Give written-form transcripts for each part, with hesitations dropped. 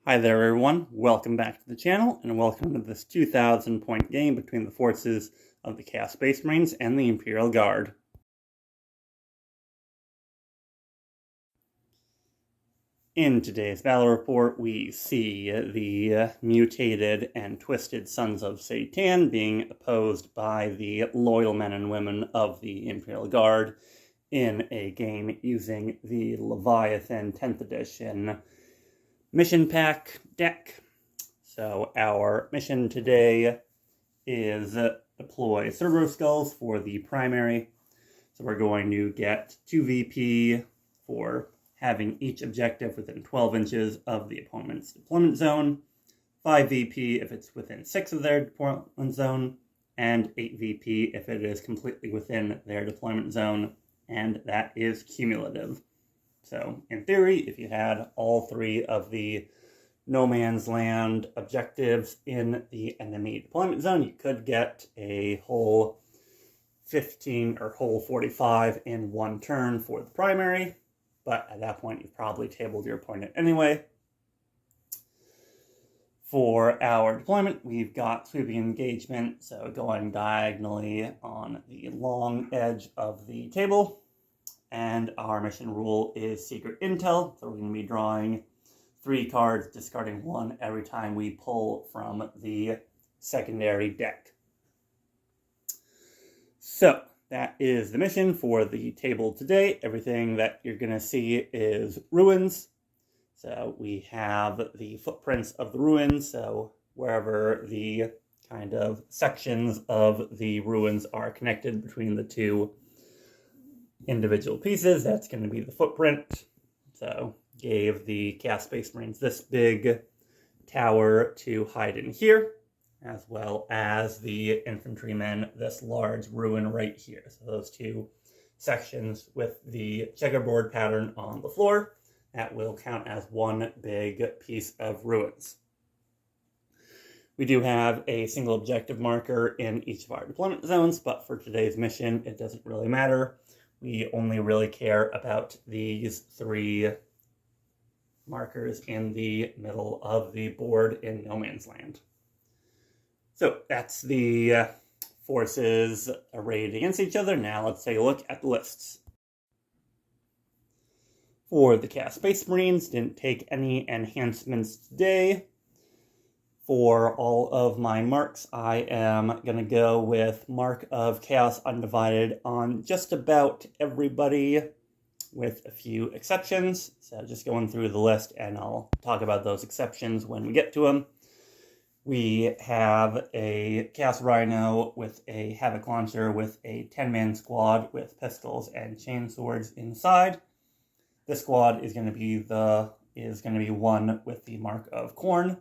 Hi there everyone, welcome back to the channel, and welcome to this 2,000 point game between the forces of the Chaos Space Marines and the Imperial Guard. In today's battle report, we see the mutated and twisted Sons of Satan being opposed by the loyal men and women of the Imperial Guard in a game using the Leviathan 10th edition mission pack deck. So our mission today is deploy Servo skulls for the primary. So we're going to get 2 VP for having each objective within 12 inches of the opponent's deployment zone, 5 VP if it's within 6 of their deployment zone, and 8 VP if it is completely within their deployment zone, and that is cumulative. So, in theory, if you had all 3 of the no man's land objectives in the enemy deployment zone, you could get a whole 15 or whole 45 in one turn for the primary, but at that point you've probably tabled your opponent anyway. For our deployment, we've got sweeping engagement, so going diagonally on the long edge of the table. And our mission rule is secret intel, so we're going to be drawing 3 cards, discarding 1 every time we pull from the secondary deck. So, that is the mission for the table today. Everything that you're going to see is ruins. So we have the footprints of the ruins, so wherever the kind of sections of the ruins are connected between the 2 individual pieces, that's going to be the footprint. So gave the Chaos Space Marines this big tower to hide in here, as well as the infantrymen this large ruin right here. So those 2 sections with the checkerboard pattern on the floor, that will count as one big piece of ruins. We do have a single objective marker in each of our deployment zones, but for today's mission, it doesn't really matter. We only really care about these 3 markers in the middle of the board in no man's land. So that's the forces arrayed against each other. Now let's take a look at the lists. For the Chaos Space Marines, didn't take any enhancements today. For all of my marks, I am going to go with Mark of Chaos Undivided on just about everybody, with a few exceptions. So just going through the list, and I'll talk about those exceptions when we get to them. We have a Chaos Rhino with a Havoc Launcher with a 10-man squad with pistols and chainswords inside. This squad is going to be one with the Mark of Khorne.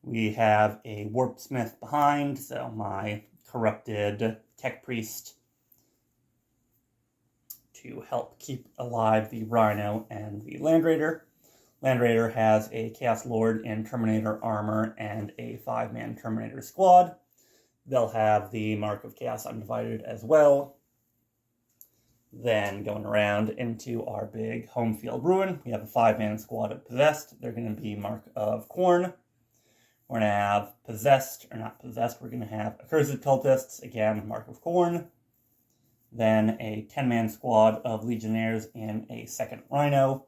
We have a Warp Smith behind, so my corrupted Tech Priest to help keep alive the Rhino and the Land Raider. Land Raider has a Chaos Lord in Terminator armor and a 5-man Terminator squad. They'll have the Mark of Chaos Undivided as well. Then going around into our big home field ruin, we have a 5-man squad of Possessed. They're going to be Mark of Khorne. We're going to have we're going to have Accursed Cultists, again, Mark of Khorne. Then a 10-man squad of Legionnaires in a 2nd Rhino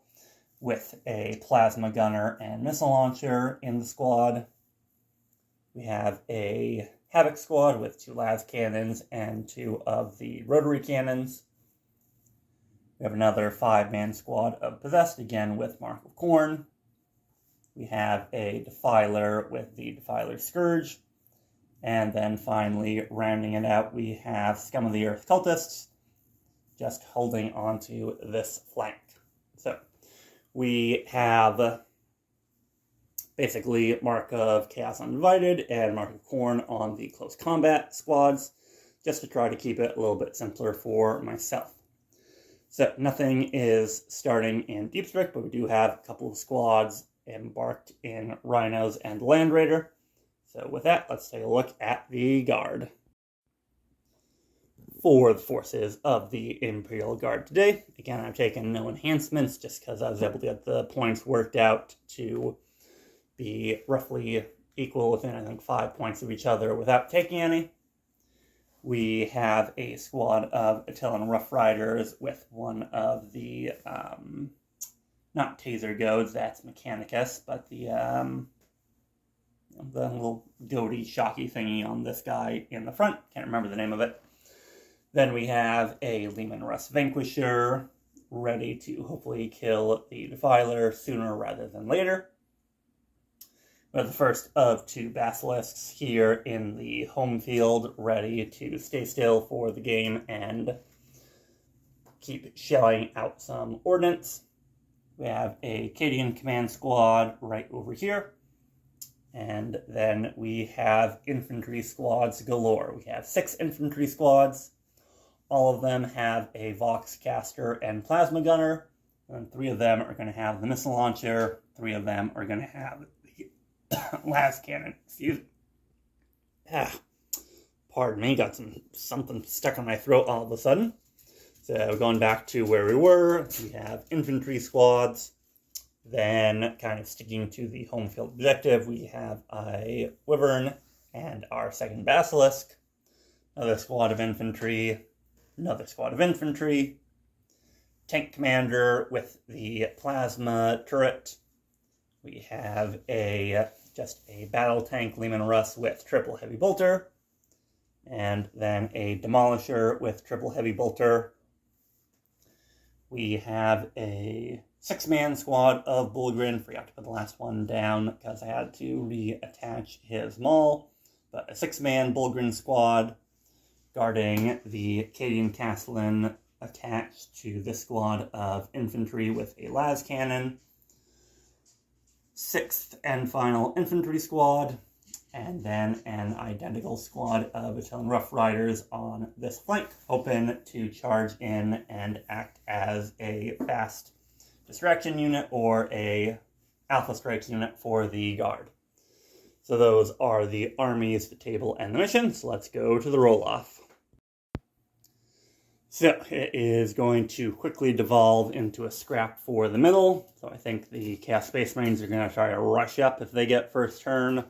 with a Plasma Gunner and Missile Launcher in the squad. We have a Havoc squad with 2 las cannons and 2 of the rotary cannons. We have another 5-man squad of Possessed, again with Mark of Khorne. We have a Defiler with the Defiler Scourge. And then finally, rounding it out, we have Scum of the Earth Cultists, just holding onto this flank. So we have basically Mark of Chaos Undivided and Mark of Khorne on the close combat squads, just to try to keep it a little bit simpler for myself. So nothing is starting in Deep Strike, but we do have a couple of squads embarked in Rhinos and Land Raider. So with that, let's take a look at the Guard. For the forces of the Imperial Guard today, again, I've taken no enhancements just because I was able to get the points worked out to be roughly equal within, I think, 5 points of each other without taking any. We have a squad of Attilan Rough Riders with one of the, not taser goads, that's Mechanicus, but the little goatee shocky thingy on this guy in the front. Can't remember the name of it. Then we have a Leman Russ Vanquisher, ready to hopefully kill the Defiler sooner rather than later. We have the first of 2 Basilisks here in the home field, ready to stay still for the game and keep shelling out some ordnance. We have a Cadian command squad right over here. And then we have infantry squads galore. We have 6 infantry squads. All of them have a Vox caster and plasma gunner. And 3 of them are going to have the missile launcher. 3 of them are going to have the las cannon. Excuse me. Pardon me, got something stuck in my throat all of a sudden. So going back to where we were, we have infantry squads. Then, kind of sticking to the home field objective, we have a Wyvern and our second Basilisk. Another squad of infantry. Another squad of infantry. Tank commander with the plasma turret. We have just a battle tank Leman Russ with triple heavy bolter. And then a demolisher with triple heavy bolter. We have a 6-man squad of Bullgrin. Forgot to put the last one down because I had to reattach his maul. But a 6-man Bullgrin squad guarding the Cadian Castellan attached to this squad of infantry with a las cannon. 6th and final infantry squad. And then an identical squad of Attilan Rough Riders on this flank, hoping to charge in and act as a fast distraction unit or a alpha strike unit for the guard. So those are the armies, the table, and the mission. So let's go to the roll-off. So it is going to quickly devolve into a scrap for the middle. So I think the Chaos Space Marines are going to try to rush up if they get first turn,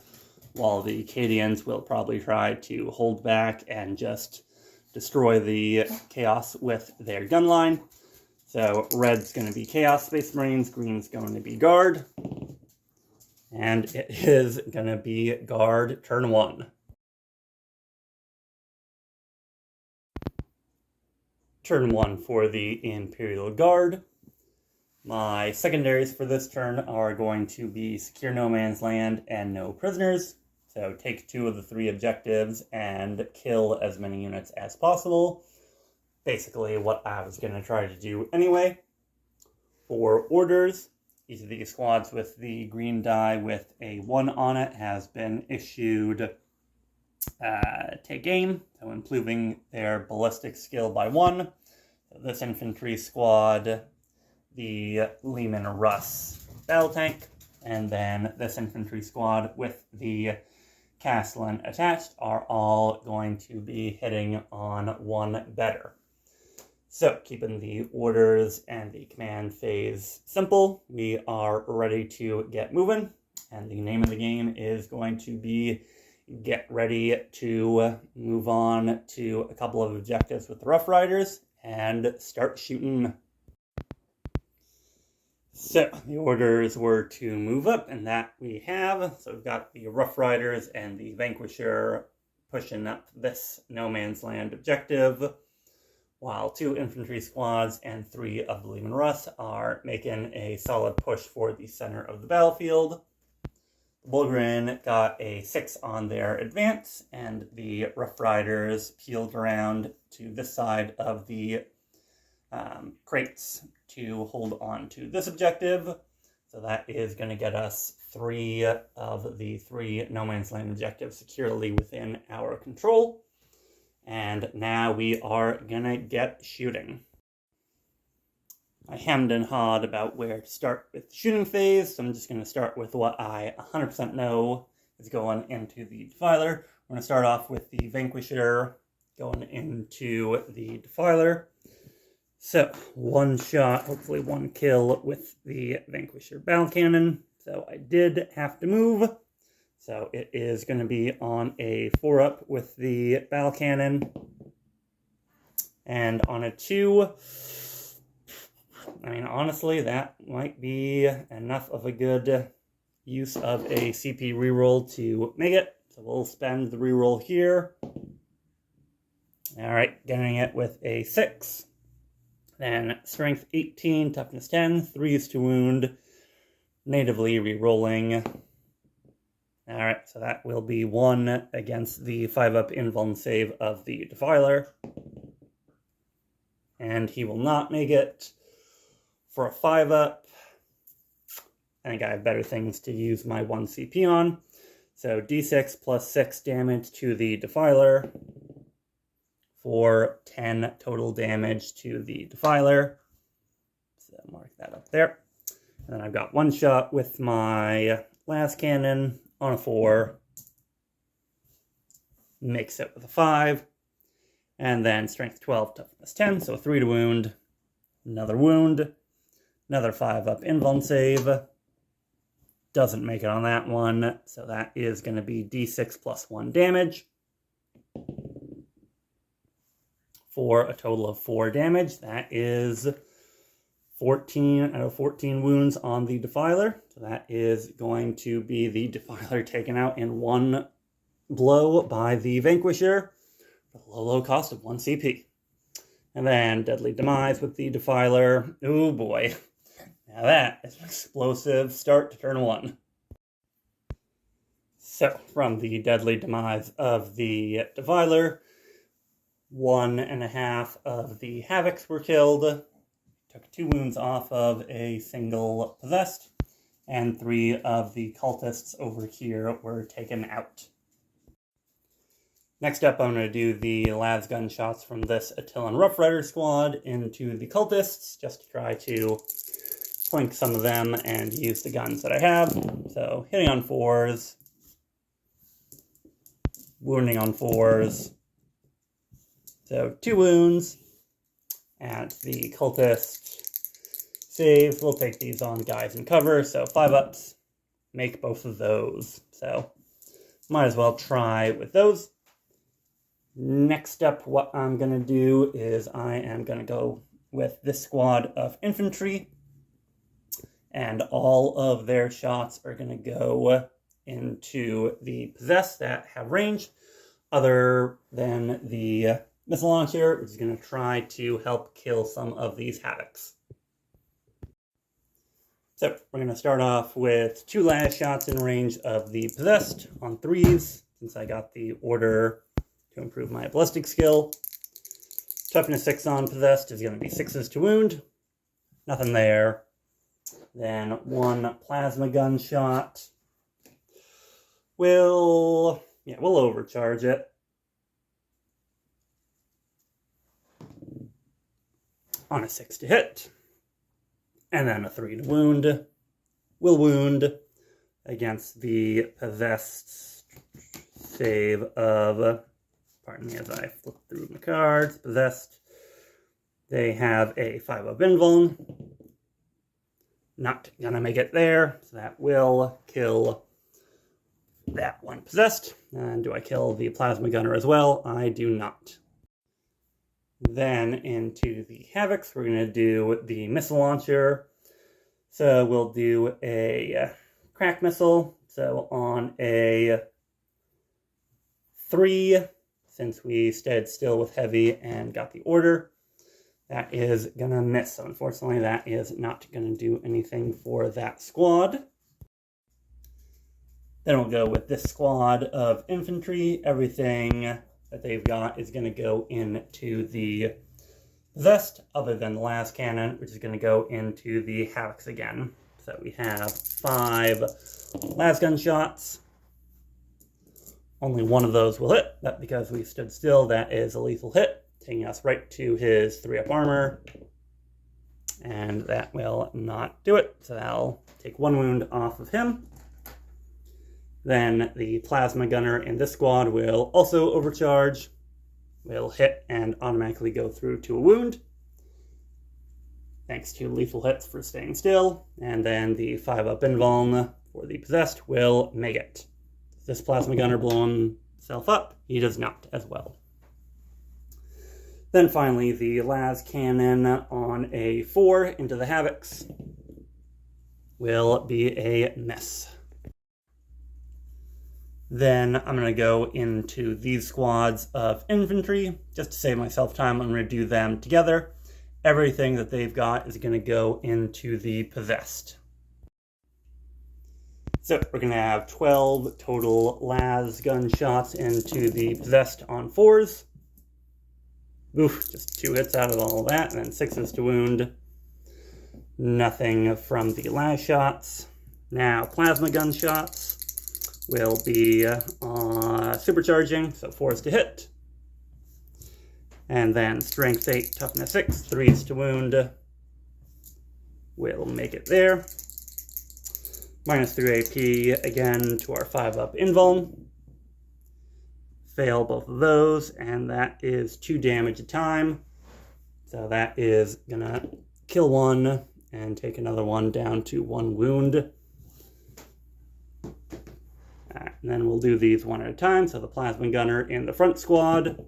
while the Cadians will probably try to hold back and just destroy the Chaos with their gun line. So red's going to be Chaos Space Marines, green's going to be Guard. And it is going to be Guard turn 1. Turn 1 for the Imperial Guard. My secondaries for this turn are going to be Secure No Man's Land and No Prisoners. So take 2 of the 3 objectives and kill as many units as possible. Basically what I was going to try to do anyway. For orders, each of these squads with the green die with a 1 on it has been issued take aim, so improving their ballistic skill by 1. So this infantry squad, the Leman Russ battle tank, and then this infantry squad with the Castellan attached are all going to be hitting on 1 better. So, keeping the orders and the command phase simple, we are ready to get moving. And the name of the game is going to be get ready to move on to a couple of objectives with the Rough Riders and start shooting. So, the orders were to move up, and that we have. So, we've got the Rough Riders and the Vanquisher pushing up this No Man's Land objective, while 2 infantry squads and 3 of the Leman Russ are making a solid push for the center of the battlefield. The Bullgrin got a 6 on their advance, and the Rough Riders peeled around to this side of the crates to hold on to this objective. So that is going to get us 3 of the 3 No Man's Land objectives securely within our control. And now we are gonna get shooting. I hemmed and hawed about where to start with the shooting phase, so I'm just gonna start with what I 100% know is going into the Defiler. We're gonna start off with the Vanquisher going into the Defiler. So, 1 shot, hopefully 1 kill with the Vanquisher battle cannon. So I did have to move. So it is going to be on a 4-up with the battle cannon. And on a 2, I mean, honestly, that might be enough of a good use of a CP reroll to make it. So we'll spend the reroll here. All right, getting it with a 6. Then strength 18, toughness 10, 3s to wound, natively rerolling. All right, so that will be 1 against the 5-up invuln save of the Defiler. And he will not make it for a 5-up. I think I have better things to use my 1 CP on. So d6 plus 6 damage to the Defiler for 10 total damage to the Defiler. So mark that up there. And then I've got 1 shot with my last cannon on a 4. Makes it with a 5. And then strength 12, toughness 10, so 3 to wound. Another wound. Another 5-up invuln save. Doesn't make it on that one, so that is going to be d6 plus 1 damage. For a total of 4 damage. That is 14 out of 14 wounds on the Defiler. So that is going to be the Defiler taken out in 1 blow by the Vanquisher for the low cost of 1 CP. And then Deadly Demise with the Defiler. Oh boy. Now that is an explosive start to turn 1. So, from the Deadly Demise of the Defiler, 1.5 of the Havocs were killed. Took 2 wounds off of a single Possessed, and 3 of the Cultists over here were taken out. Next up, I'm going to do the las gunshots from this Attilan Rough Rider squad into the Cultists, just to try to plink some of them and use the guns that I have. So, hitting on 4s, wounding on 4s. So, 2 wounds, and the Cultist save. We'll take these on guys in cover, so 5-ups, make both of those. So, might as well try with those. Next up, what I'm going to do is I am going to go with this squad of infantry, and all of their shots are going to go into the Possessed that have range, other than the missile launcher, which is going to try to help kill some of these Havocs. So, we're going to start off with 2 last shots in range of the Possessed on 3s, since I got the order to improve my ballistic skill. Toughness 6 on Possessed is going to be 6s to wound. Nothing there. Then 1 plasma gun shot. We'll overcharge it. On a 6 to hit. And then a 3 to wound. Will wound against the Possessed save of, pardon me as I flip through my cards, Possessed. They have a 5-up invuln. Not gonna make it there, so that will kill that one Possessed. And do I kill the plasma gunner as well? I do not. Then into the Havocs, we're going to do the missile launcher. So we'll do a crack missile. So on a 3, since we stayed still with heavy and got the order, that is going to miss. So unfortunately, that is not going to do anything for that squad. Then we'll go with this squad of infantry. Everything that they've got is going to go into the Possessed, other than the last cannon, which is going to go into the Havocs again. So we have 5 las gun shots. Only 1 of those will hit. That because we stood still, that is a lethal hit, taking us right to his 3-up armor. And that will not do it. So that'll take 1 wound off of him. Then the plasma gunner in this squad will also overcharge, will hit and automatically go through to a wound. thanks to lethal hits for staying still, and then the 5-up invuln for the possessed will make it. Does this plasma gunner blow himself up? He does not as well. Then finally, the las cannon on a 4 into the havocs will be a miss. Then I'm going to go into these squads of infantry. Just to save myself time, I'm going to do them together. Everything that they've got is going to go into the possessed. So we're going to have 12 total las gunshots into the possessed on 4s. Oof, just 2 hits out of all of that, and then 6s to wound. Nothing from the las shots. Now, plasma gunshots will be supercharging, so 4s to hit. And then strength 8, toughness 6, 3s to wound. We'll make it there. Minus 3 AP again to our 5-up invuln. Fail both of those, and that is 2 damage a time. So that is gonna kill 1 and take another one down to 1 wound. And then we'll do these one at a time. So the plasma gunner in the front squad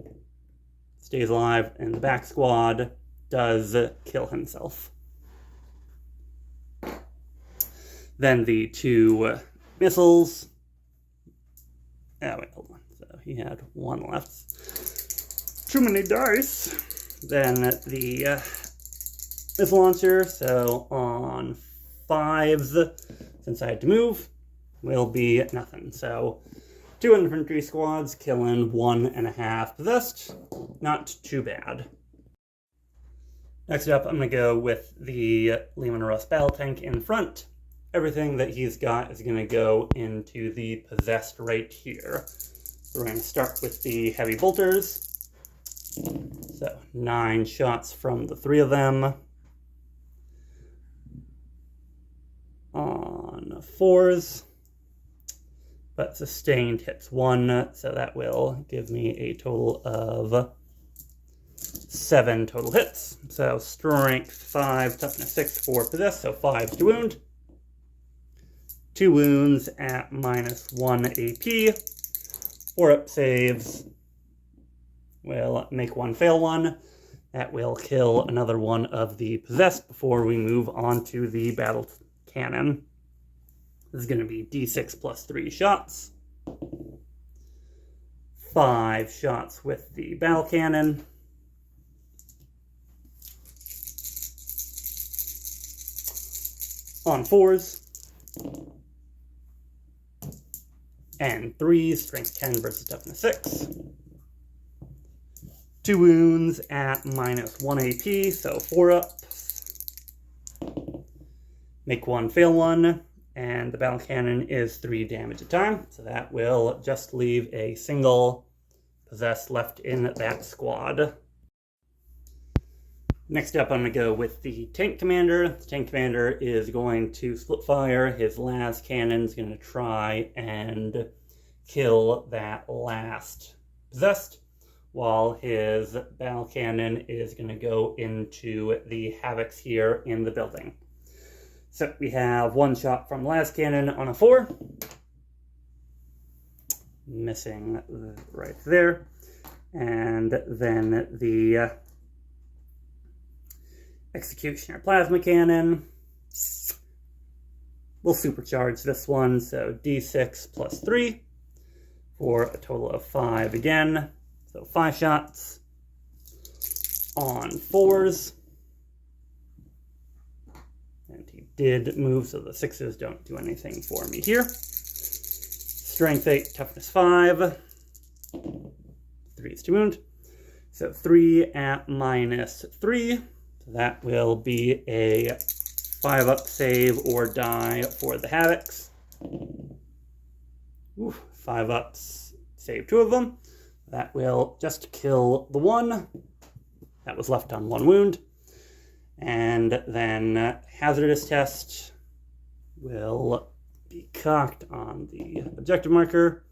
stays alive, and the back squad does kill himself. Then the 2 missiles. Oh, wait, hold on. So he had 1 left. Too many dice. Then the missile launcher. So on 5s, since I had to move, will be nothing. So 2 infantry squads killing 1.5 possessed. Not too bad. Next up, I'm going to go with the Leman Russ battle tank in front. Everything that he's got is going to go into the possessed right here. So we're going to start with the heavy bolters. So 9 shots from the 3 of them. On 4s. But sustained hits 1, so that will give me a total of 7 total hits. So strength 5, toughness 6 for possessed, so 5s to wound. 2 wounds at minus 1 AP. 4-up saves will make 1 fail 1. That will kill another one of the possessed before we move on to the battle cannon. This is going to be D6 plus 3 shots. 5 shots with the battle cannon. On 4s. And 3s, strength 10 versus toughness 6. 2 wounds at minus 1 AP, so 4 up. Make 1 fail 1. And the battle cannon is 3 damage a time, so that will just leave a single possessed left in that squad. Next up, I'm going to go with the tank commander. The tank commander is going to split fire. His las cannon is going to try and kill that last possessed, while his battle cannon is going to go into the havocs here in the building. So we have 1 shot from las cannon on a 4. Missing right there. And then the executioner plasma cannon. We'll supercharge this one, so D6 plus 3 for a total of 5 again. So 5 shots on 4s. And he did move, so the 6s don't do anything for me here. Strength 8, toughness 5. 3s to wound. So 3 at minus 3. So that will be a 5-up save or die for the havocs. Ooh, 5-ups, save 2 of them. That will just kill the 1 that was left on 1 wound. And then hazardous test will be cocked on the objective marker.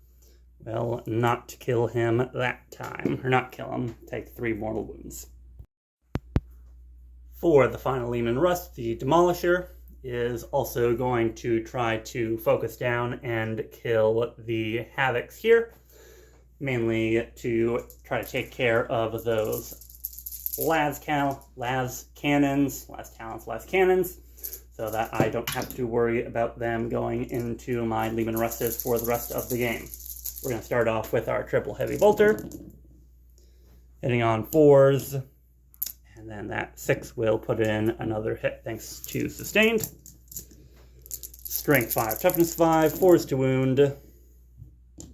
Will not kill him that time. Or not kill him, take 3 mortal wounds. For the final Lehman Rust, the Demolisher is also going to try to focus down and kill the Havocs here, mainly to try to take care of those las cannons, so that I don't have to worry about them going into my Lehman Russes for the rest of the game. We're going to start off with our triple heavy bolter, hitting on 4s, and then that 6 will put in another hit thanks to sustained. Strength 5, toughness 5, 4s to wound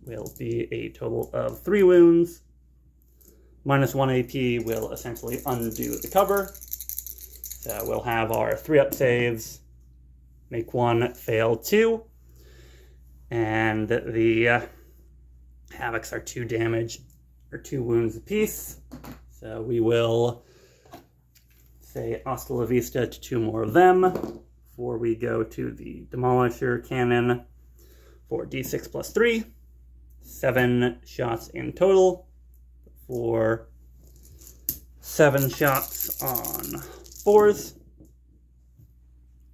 will be a total of 3 wounds. -1 AP will essentially undo the cover. So we'll have our 3-up saves, make 1, fail 2, and the Havocs are 2 damage, or 2 wounds apiece. So we will say hasta la vista to 2 more of them before we go to the Demolisher Cannon for D6 plus 3. 7 shots in total for 7 shots on 4s.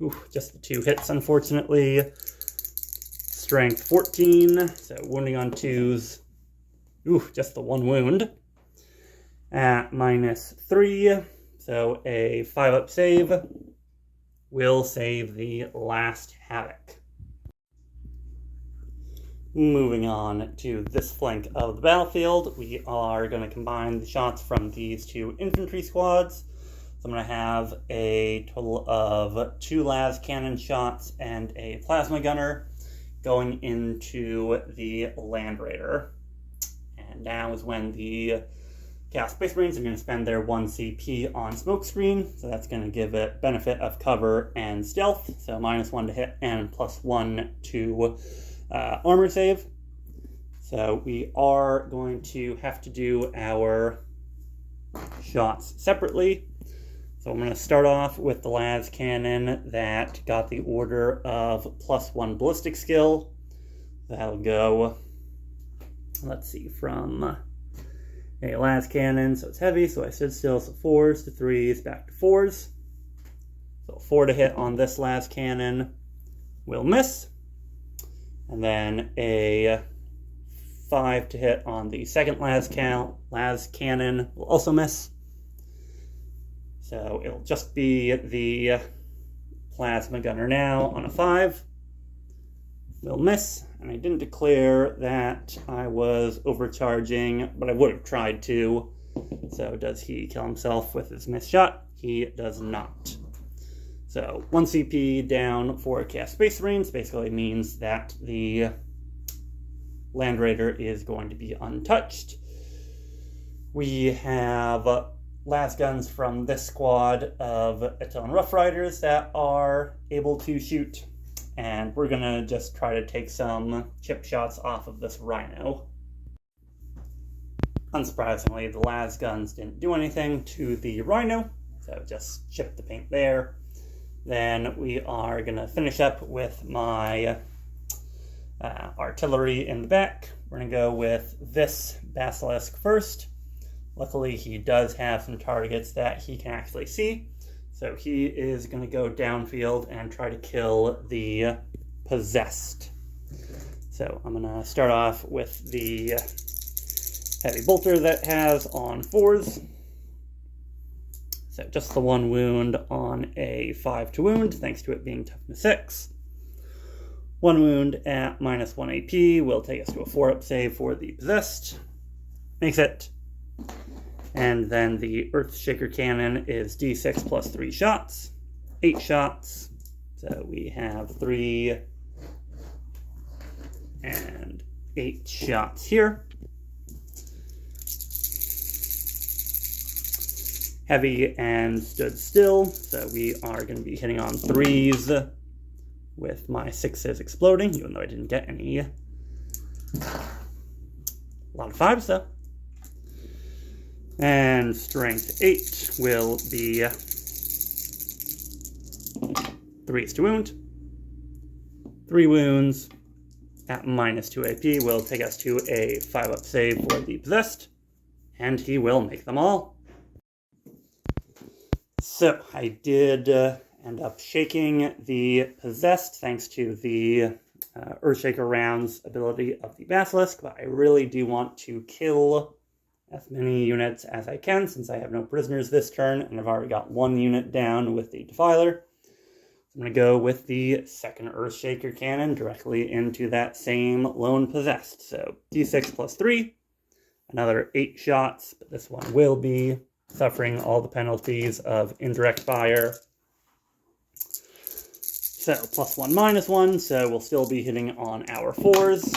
Ooh, just the 2 hits, unfortunately. Strength 14, so wounding on 2s. Ooh, just the 1 wound. At -3, so a 5-up save will save the last Havoc. Moving on to this flank of the battlefield, we are going to combine the shots from these 2 infantry squads. So I'm going to have a total of 2 las cannon shots and a plasma gunner going into the Land Raider. And now is when the Chaos Space Marines are going to spend their 1 CP on Smokescreen, so that's going to give it benefit of cover and stealth, so -1 to hit and +1 to armor save. So we are going to have to do our shots separately. So I'm going to start off with the las cannon that got the order of +1 ballistic skill. That'll go, let's see, from a las cannon, so it's heavy, so I stood still, so 4s to 3s, back to 4s. So 4 to hit on this las cannon will miss. And then a 5 to hit on the second las cannon will also miss. So it'll just be the plasma gunner now on a 5. Will miss. And I didn't declare that I was overcharging, but I would have tried to. So does he kill himself with his missed shot? He does not. So 1 CP down for Chaos Space Marines basically means that the Land Raider is going to be untouched. We have las guns from this squad of Attilan Rough Riders that are able to shoot, and we're going to just try to take some chip shots off of this Rhino. Unsurprisingly, the las guns didn't do anything to the Rhino, so just chip the paint there. Then we are going to finish up with my artillery in the back. We're going to go with this Basilisk first. Luckily, he does have some targets that he can actually see. So he is going to go downfield and try to kill the Possessed. So I'm going to start off with the heavy bolter that has on 4s. So just the 1 wound on a 5 to wound, thanks to it being toughness 6. 1 wound at -1 AP will take us to a 4-up save for the Possessed. Makes it. And then the Earthshaker Cannon is D6 plus 3 shots. 8 shots. So we have 3 and 8 shots here. Heavy and stood still, so we are going to be hitting on 3s with my 6s exploding, even though I didn't get any. A lot of 5s though. And strength 8 will be 3s to wound. 3 wounds at -2 AP will take us to a 5-up save for the Possessed, and he will make them all. So I did end up shaking the Possessed thanks to the Earthshaker rounds ability of the Basilisk, but I really do want to kill as many units as I can since I have no prisoners this turn, and I've already got one unit down with the Defiler. I'm going to go with the second Earthshaker cannon directly into that same lone Possessed. So d6 plus 3, another 8 shots, but this one will be suffering all the penalties of indirect fire. So +1, -1, so we'll still be hitting on our 4s.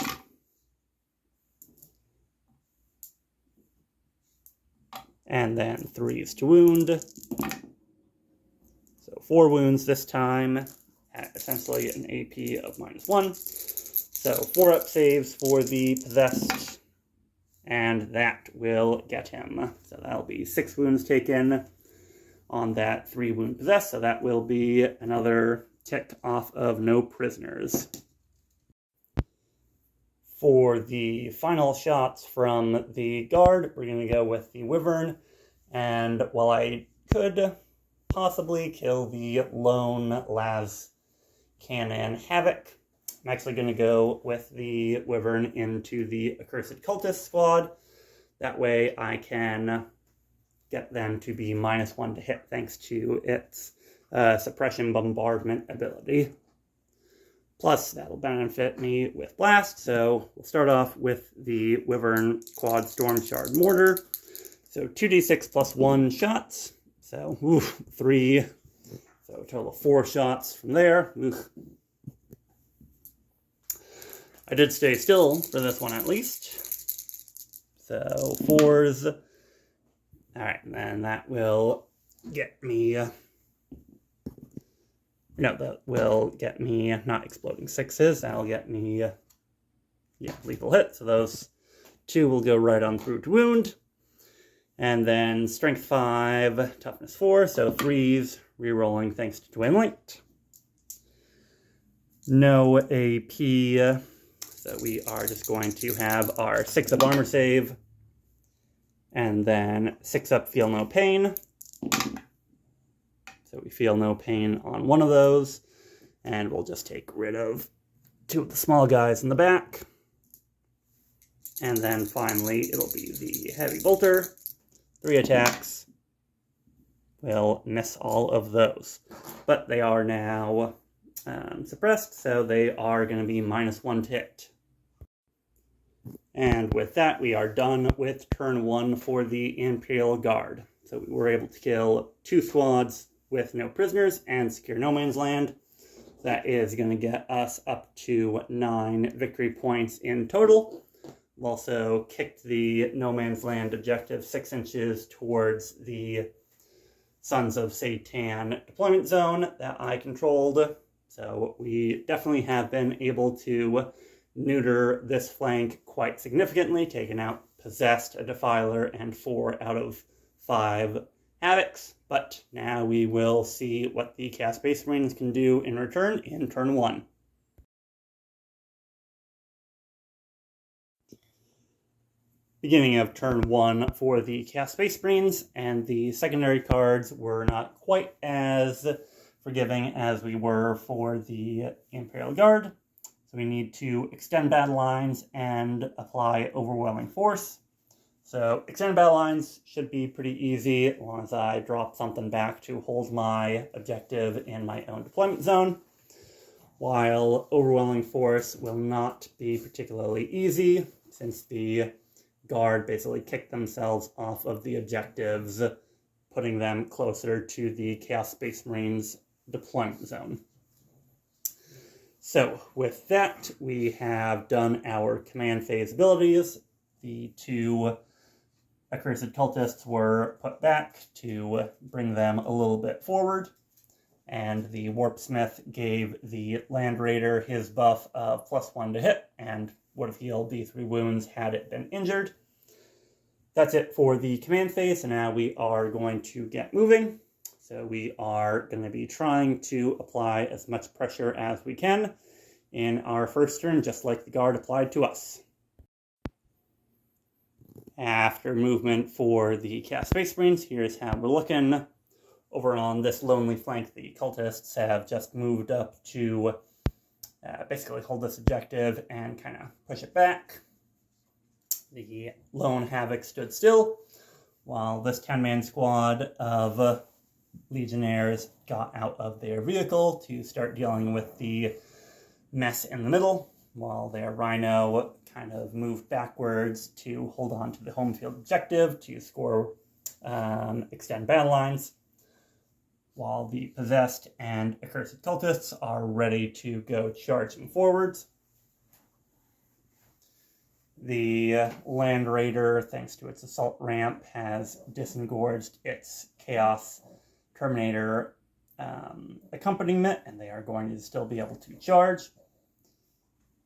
And then 3s to wound. So 4 wounds this time, at essentially an AP of -1. So 4-up saves for the Possessed, and that will get him. So that'll be 6 wounds taken on that 3-wound Possessed, so that will be another tick off of no prisoners. For the final shots from the guard, we're going to go with the Wyvern, and while I could possibly kill the lone Las Cannon Havoc, I'm actually going to go with the Wyvern into the Accursed Cultist squad. That way I can get them to be -1 to hit thanks to its suppression bombardment ability. Plus, that'll benefit me with Blast, so we'll start off with the Wyvern Quad Storm Shard Mortar. So 2d6 plus 1 shots, so 3, so a total of 4 shots from there. I did stay still for this one at least. So 4s. Alright, and then that will get me... No, that will get me not exploding 6s. That'll get me, lethal hit. So those 2 will go right on through to wound. And then strength 5, toughness 4. So 3s, rerolling thanks to Twin Linked. No AP. So we are just going to have our 6-up armor save. And then 6-up feel no pain. So we feel no pain on one of those, and we'll just take rid of 2 of the small guys in the back. And then finally, it'll be the Heavy Bolter. 3 attacks. We'll miss all of those. But they are now suppressed, so they are going to be -1 to hit. And with that, we are done with turn 1 for the Imperial Guard. So we were able to kill 2 squads with no prisoners and secure no man's land. That is going to get us up to 9 victory points in total. We've also kicked the no man's land objective 6 inches towards the Sons of Satan deployment zone that I controlled. So we definitely have been able to neuter this flank quite significantly, taking out Possessed, a Defiler, and 4 out of 5 Havocs, but now we will see what the Chaos Space Marines can do in return in turn 1. Beginning of turn 1 for the Chaos Space Marines, and the secondary cards were not quite as forgiving as we were for the Imperial Guard. So we need to extend battle lines and apply overwhelming force. So extended battle lines should be pretty easy as long as I drop something back to hold my objective in my own deployment zone, while overwhelming force will not be particularly easy since the Guard basically kicked themselves off of the objectives, putting them closer to the Chaos Space Marines deployment zone. So with that, we have done our command phase abilities. The 2 Accursed Cultists were put back to bring them a little bit forward, and the Warpsmith gave the Land Raider his buff of +1 to hit, and would have healed D3 wounds had it been injured. That's it for the command phase, and now we are going to get moving. So we are going to be trying to apply as much pressure as we can in our first turn, just like the Guard applied to us. After movement for the Chaos Space Marines, here's how we're looking. over on this lonely flank, the cultists have just moved up to basically hold this objective and kind of push it back. The lone Havoc stood still, while this 10-man squad of Legionnaires got out of their vehicle to start dealing with the mess in the middle, while their Rhino kind of moved backwards to hold on to the home field objective to score, extend battle lines, while the Possessed and Accursed Cultists are ready to go charging forwards. The Land Raider, thanks to its assault ramp, has disengorged its Chaos Terminator accompaniment, and they are going to still be able to charge.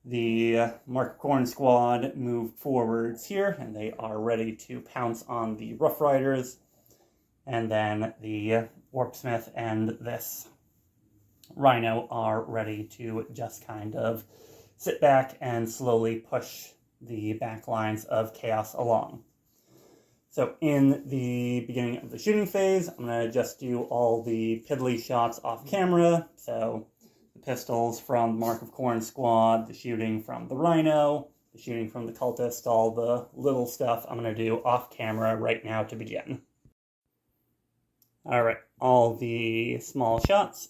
The Mark of Khorne squad moved forwards here, and they are ready to pounce on the Rough Riders. And then the Warpsmith and this Rhino are ready to just kind of sit back and slowly push the back lines of Chaos along. So in the beginning of the shooting phase, I'm going to just do all the piddly shots off camera. So the pistols from Mark of Khorne squad, the shooting from the Rhino, the shooting from the Cultist, all the little stuff I'm going to do off camera right now to begin. Alright, all the small shots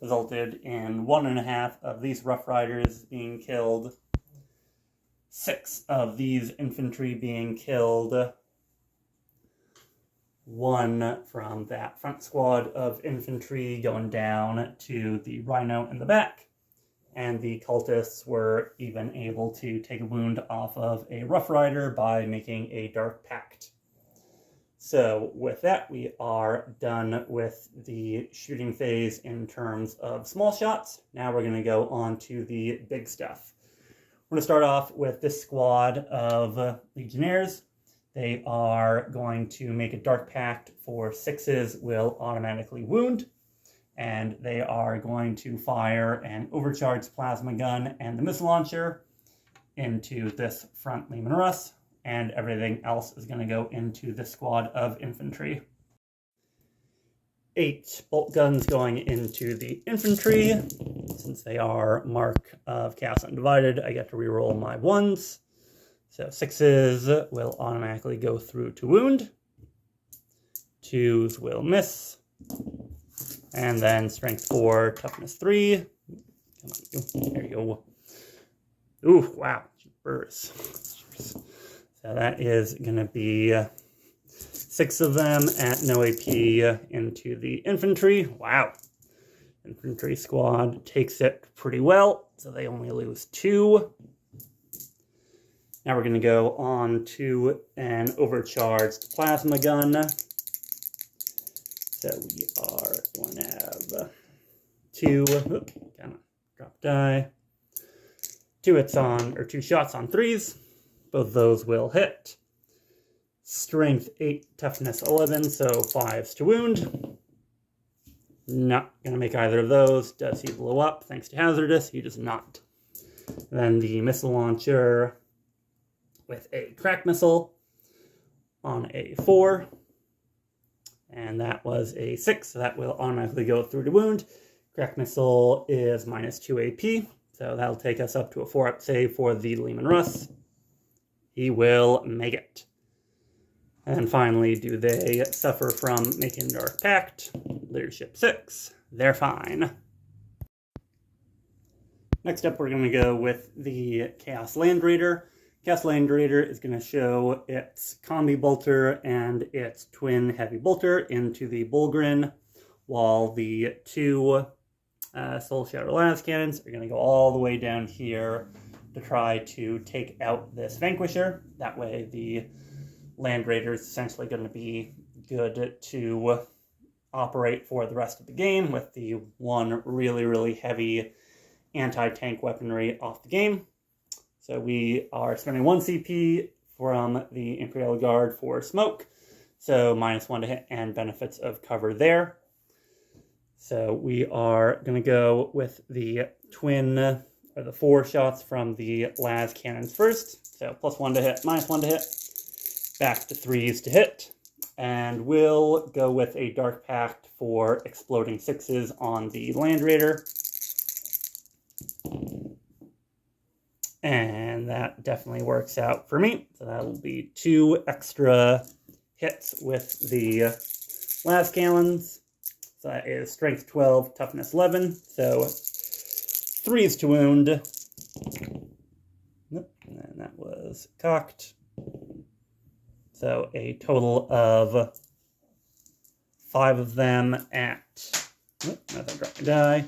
resulted in 1.5 of these Rough Riders being killed, 6 of these infantry being killed, 1 from that front squad of infantry going down to the Rhino in the back, and the Cultists were even able to take a wound off of a Rough Rider by making a Dark Pact. So with that, we are done with the shooting phase in terms of small shots. Now we're going to go on to the big stuff. We're going to start off with this squad of Legionnaires. They are going to make a Dark Pact for 6s will automatically wound, and they are going to fire an overcharged plasma gun and the missile launcher into this front Leman Russ, and everything else is going to go into this squad of infantry. 8 bolt guns going into the infantry. Since they are Mark of Chaos Undivided, I get to reroll my 1s. So 6s will automatically go through to wound. 2s will miss. And then strength 4, toughness 3. Come on, there you go. Ooh, wow, burrs. So that is going to be 6 of them at no AP into the infantry. Wow. Infantry squad takes it pretty well, so they only lose 2. Now we're going to go on to an overcharged plasma gun. So we are going to have 2, kind of drop die. 2 hits on, or 2 shots on 3s. Both of those will hit. Strength 8, toughness 11, so 5s to wound. Not going to make either of those. Does he blow up thanks to hazardous? He does not. Then the missile launcher with a crack missile on a 4. And that was a 6, so that will automatically go through to wound. Crack missile is minus 2 AP, so that'll take us up to a 4-up save for the Leman Russ. He will make it. And then finally, do they suffer from making Dark Pact? Leadership 6. They're fine. Next up, we're going to go with the Chaos Land Raider. Chaos Land Raider is going to show its Combi Bolter and its Twin Heavy Bolter into the Bullgrin, while the 2 Soul Shadow Las Cannons are going to go all the way down here to try to take out this Vanquisher. That way the Land Raider is essentially going to be good to operate for the rest of the game with the 1 really, really heavy anti-tank weaponry off the game. So we are spending 1 CP from the Imperial Guard for smoke, so -1 to hit and benefits of cover there. So we are going to go with the twin, or the 4 shots from the Las Cannons first. So +1 to hit, -1 to hit, back to 3s to hit. And we'll go with a Dark Pact for exploding 6s on the Land Raider. And that definitely works out for me. So that'll be 2 extra hits with the las cannons. So that is strength 12, toughness 11. So 3s to wound. Nope, and that was cocked. So a total of 5 of them at, as I drop my die,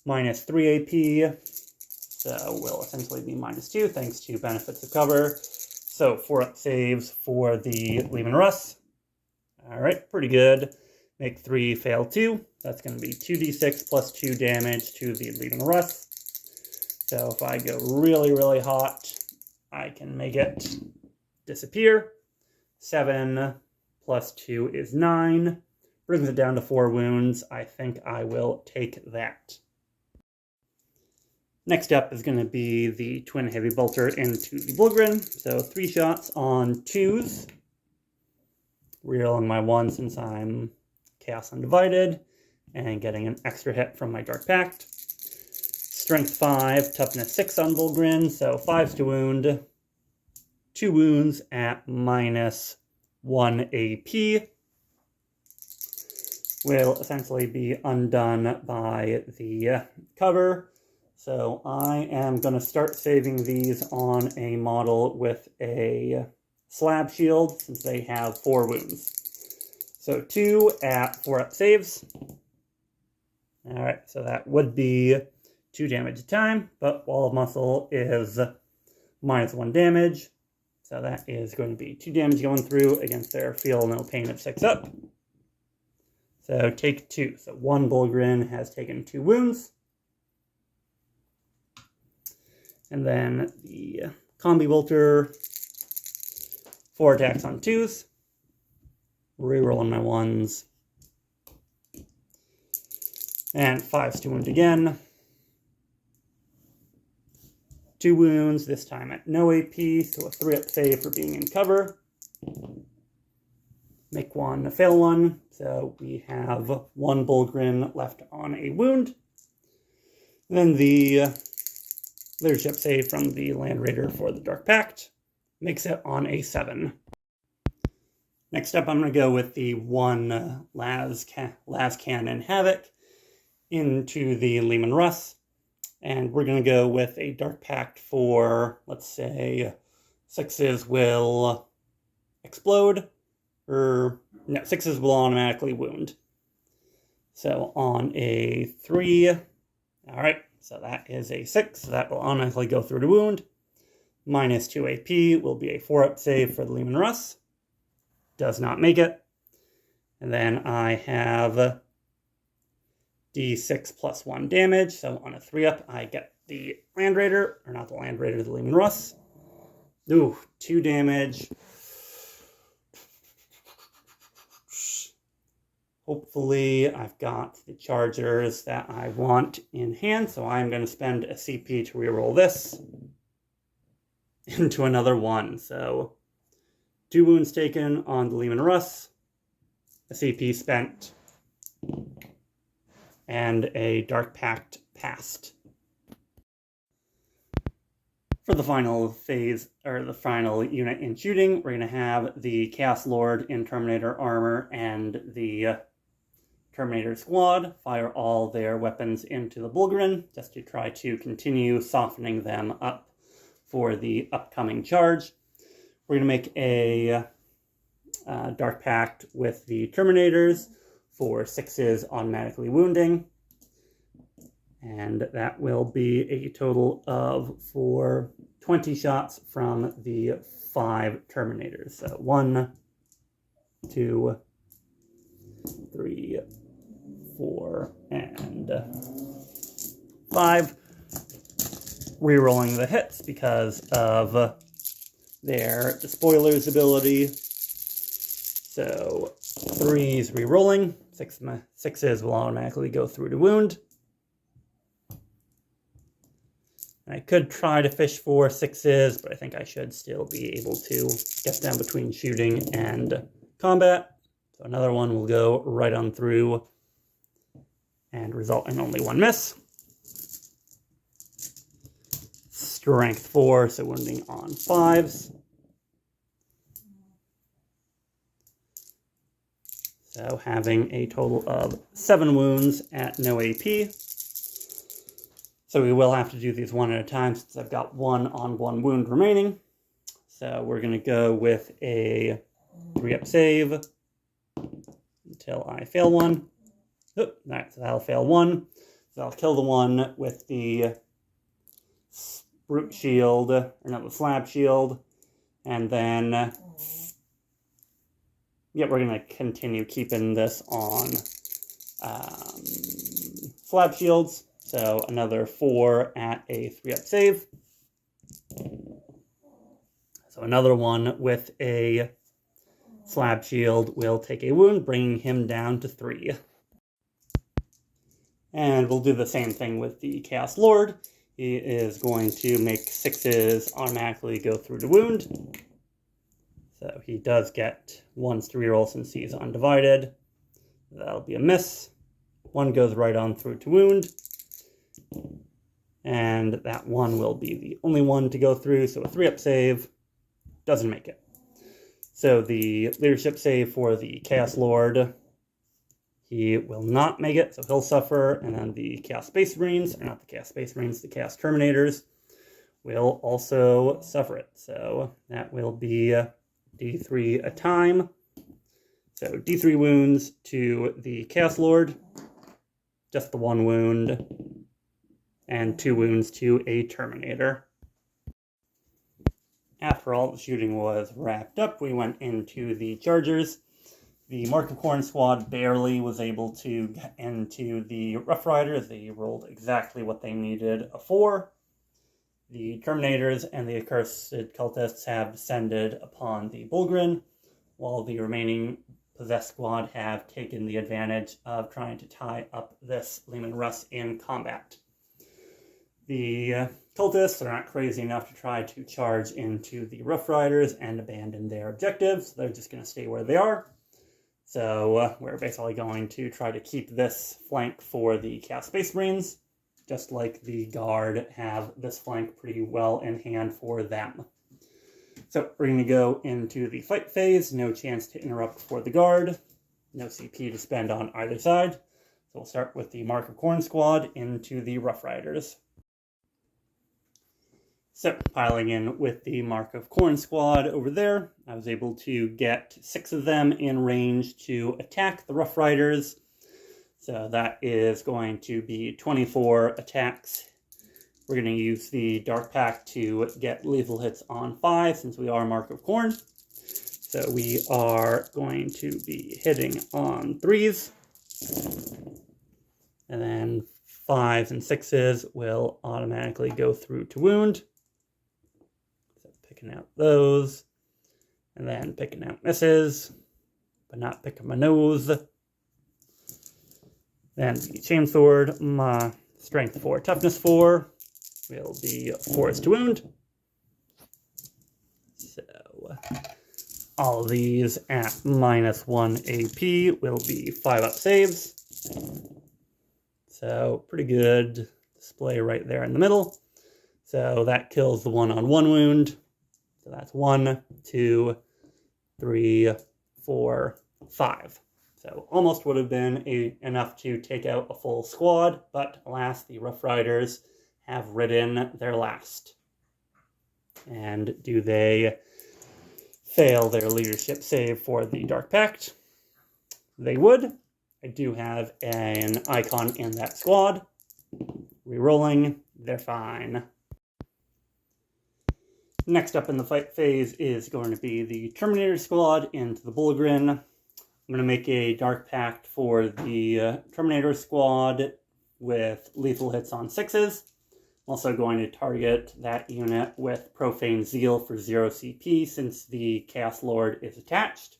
minus 3 AP. So will essentially be minus 2 thanks to benefits of cover. So 4 up saves for the Leman Russ. All right, pretty good. Make 3 fail 2. That's going to be 2d6 plus 2 damage to the Leman Russ. So if I go really, really hot, I can make it disappear. 7 plus 2 is 9. Brings it down to 4 wounds. I think I will take that. Next up is going to be the Twin Heavy Bolter into the Bulgrin. So 3 shots on 2s. Rerolling my 1 since I'm Chaos Undivided. And getting an extra hit from my Dark Pact. Strength 5, toughness 6 on Bulgrin. So 5s to wound. 2 wounds at minus 1 AP. Will essentially be undone by the cover. So I am going to start saving these on a model with a slab shield since they have 4 wounds. So 2 at 4 up saves. Alright, so that would be 2 damage a time, but Wall of Muscle is minus 1 damage. So that is going to be 2 damage going through against their Feel No Pain of 6 up. So take 2. So 1 Bulgrin has taken 2 wounds. And then the Combi Bolter, 4 attacks on 2s. Rerolling my 1s. And 5s to wound again. 2 wounds, this time at no AP, so a 3 up save for being in cover. Make 1 fail 1, so we have 1 Bulgrin left on a wound. Then the leadership save from the Land Raider for the Dark Pact makes it on a 7. Next up, I'm going to go with the 1 las Cannon Havoc into the Leman Russ. And we're going to go with a Dark Pact for, let's say, 6s will explode, or no, 6s will automatically wound. So on a 3, all right, so that is a 6, so that will automatically go through to wound. Minus 2 AP will be a 4 up save for the Leman Russ. Does not make it. And then I have D6 plus 1 damage, so on a 3 up, I get the Land Raider, or not the Land Raider, the Leman Russ. Ooh, 2 damage. Hopefully, I've got the chargers that I want in hand, so I'm going to spend a CP to reroll this into another 1. So, 2 wounds taken on the Leman Russ, a CP spent, and a Dark Pact passed. For the final phase, or the final unit in shooting, we're going to have the Chaos Lord in Terminator armor and the Terminator squad fire all their weapons into the Bulgrin, just to try to continue softening them up for the upcoming charge. We're going to make a Dark Pact with the Terminators for 6s automatically wounding. And that will be a total of 20 shots from the 5 Terminators. So 1, 2, 3, 4, and 5. Rerolling the hits because of their Spoilers ability. So 3s rerolling. 6s will automatically go through to wound. I could try to fish for 6s, but I think I should still be able to get them between shooting and combat. So another one will go right on through and result in only one miss. Strength 4, so wounding on 5s. So having a total of 7 wounds at no AP. So we will have to do these one at a time since I've got 1 on 1 wound remaining. So we're going to go with a 3-up save until I fail one. Oh, alright, so that'll fail 1. So I'll kill the one with the brute shield, or not the slab shield. And then, yeah, we're going to continue keeping this on slab shields. So another 4 at a 3-up save. So another one with a slab shield will take a wound, bringing him down to 3. And we'll do the same thing with the Chaos Lord. He is going to make 6s automatically go through to wound. So he does get 1s to reroll since he's undivided. That'll be a miss. 1 goes right on through to wound. And that 1 will be the only one to go through, so a 3-up save doesn't make it. So the leadership save for the Chaos Lord, he will not make it, so he'll suffer, and then the Chaos Space Marines, or not the Chaos Space Marines, the Chaos Terminators will also suffer it. So that will be D3 a time. So D3 wounds to the Chaos Lord, just the 1 wound, and 2 wounds to a Terminator. After all the shooting was wrapped up, we went into the Chargers. The Mark of Corn squad barely was able to get into the Rough Riders. They rolled exactly what they needed, a 4. The Terminators and the Accursed Cultists have descended upon the Bullgrin, while the remaining Possessed squad have taken the advantage of trying to tie up this Leman Russ in combat. The Cultists are not crazy enough to try to charge into the Rough Riders and abandon their objectives. They're just going to stay where they are. So we're basically going to try to keep this flank for the Chaos Space Marines, just like the Guard have this flank pretty well in hand for them. So we're going to go into the fight phase. No chance to interrupt for the Guard. No CP to spend on either side. So we'll start with the Mark of Corn squad into the Rough Riders. So, piling in with the Mark of Corn squad over there, I was able to get 6 of them in range to attack the Rough Riders. So that is going to be 24 attacks. We're going to use the Dark Pact to get lethal hits on 5, since we are Mark of Corn. So we are going to be hitting on 3s. And then 5s and 6s will automatically go through to wound. Picking out those, and then picking out misses, but not picking my nose. Then the Chainsword, my Strength 4, Toughness 4, will be 4s to wound. So, all of these at -1 AP will be 5-up saves. So, pretty good display right there in the middle. So that kills the 1-on-1 wound. So that's 1, 2, 3, 4, 5. So almost would have been enough to take out a full squad, but alas, the Rough Riders have ridden their last. And do they fail their leadership save for the Dark Pact? They would. I do have an icon in that squad. Rerolling, they're fine. Next up in the fight phase is going to be the Terminator squad into the Bullgrin. I'm going to make a Dark Pact for the Terminator squad with lethal hits on 6s. I'm also going to target that unit with Profane Zeal for 0 CP since the Chaos Lord is attached.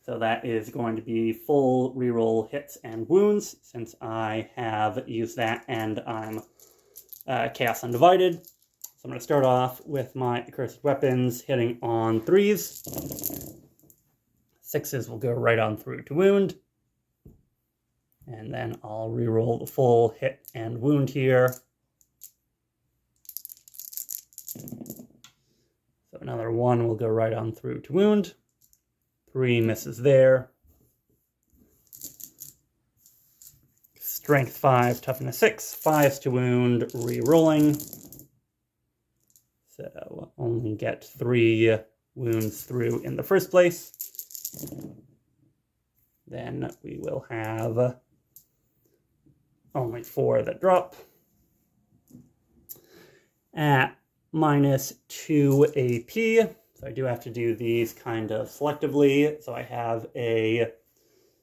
So that is going to be full reroll hits and wounds since I have used that and I'm Chaos Undivided. So I'm going to start off with my Accursed Weapons hitting on 3s. 6s will go right on through to wound. And then I'll reroll the full hit and wound here. So another 1 will go right on through to wound. 3 misses there. Strength 5, toughness 6, 5s to wound, re-rolling. So only get 3 wounds through in the first place. Then we will have only 4 that drop. At -2 AP, so I do have to do these kind of selectively. So I have a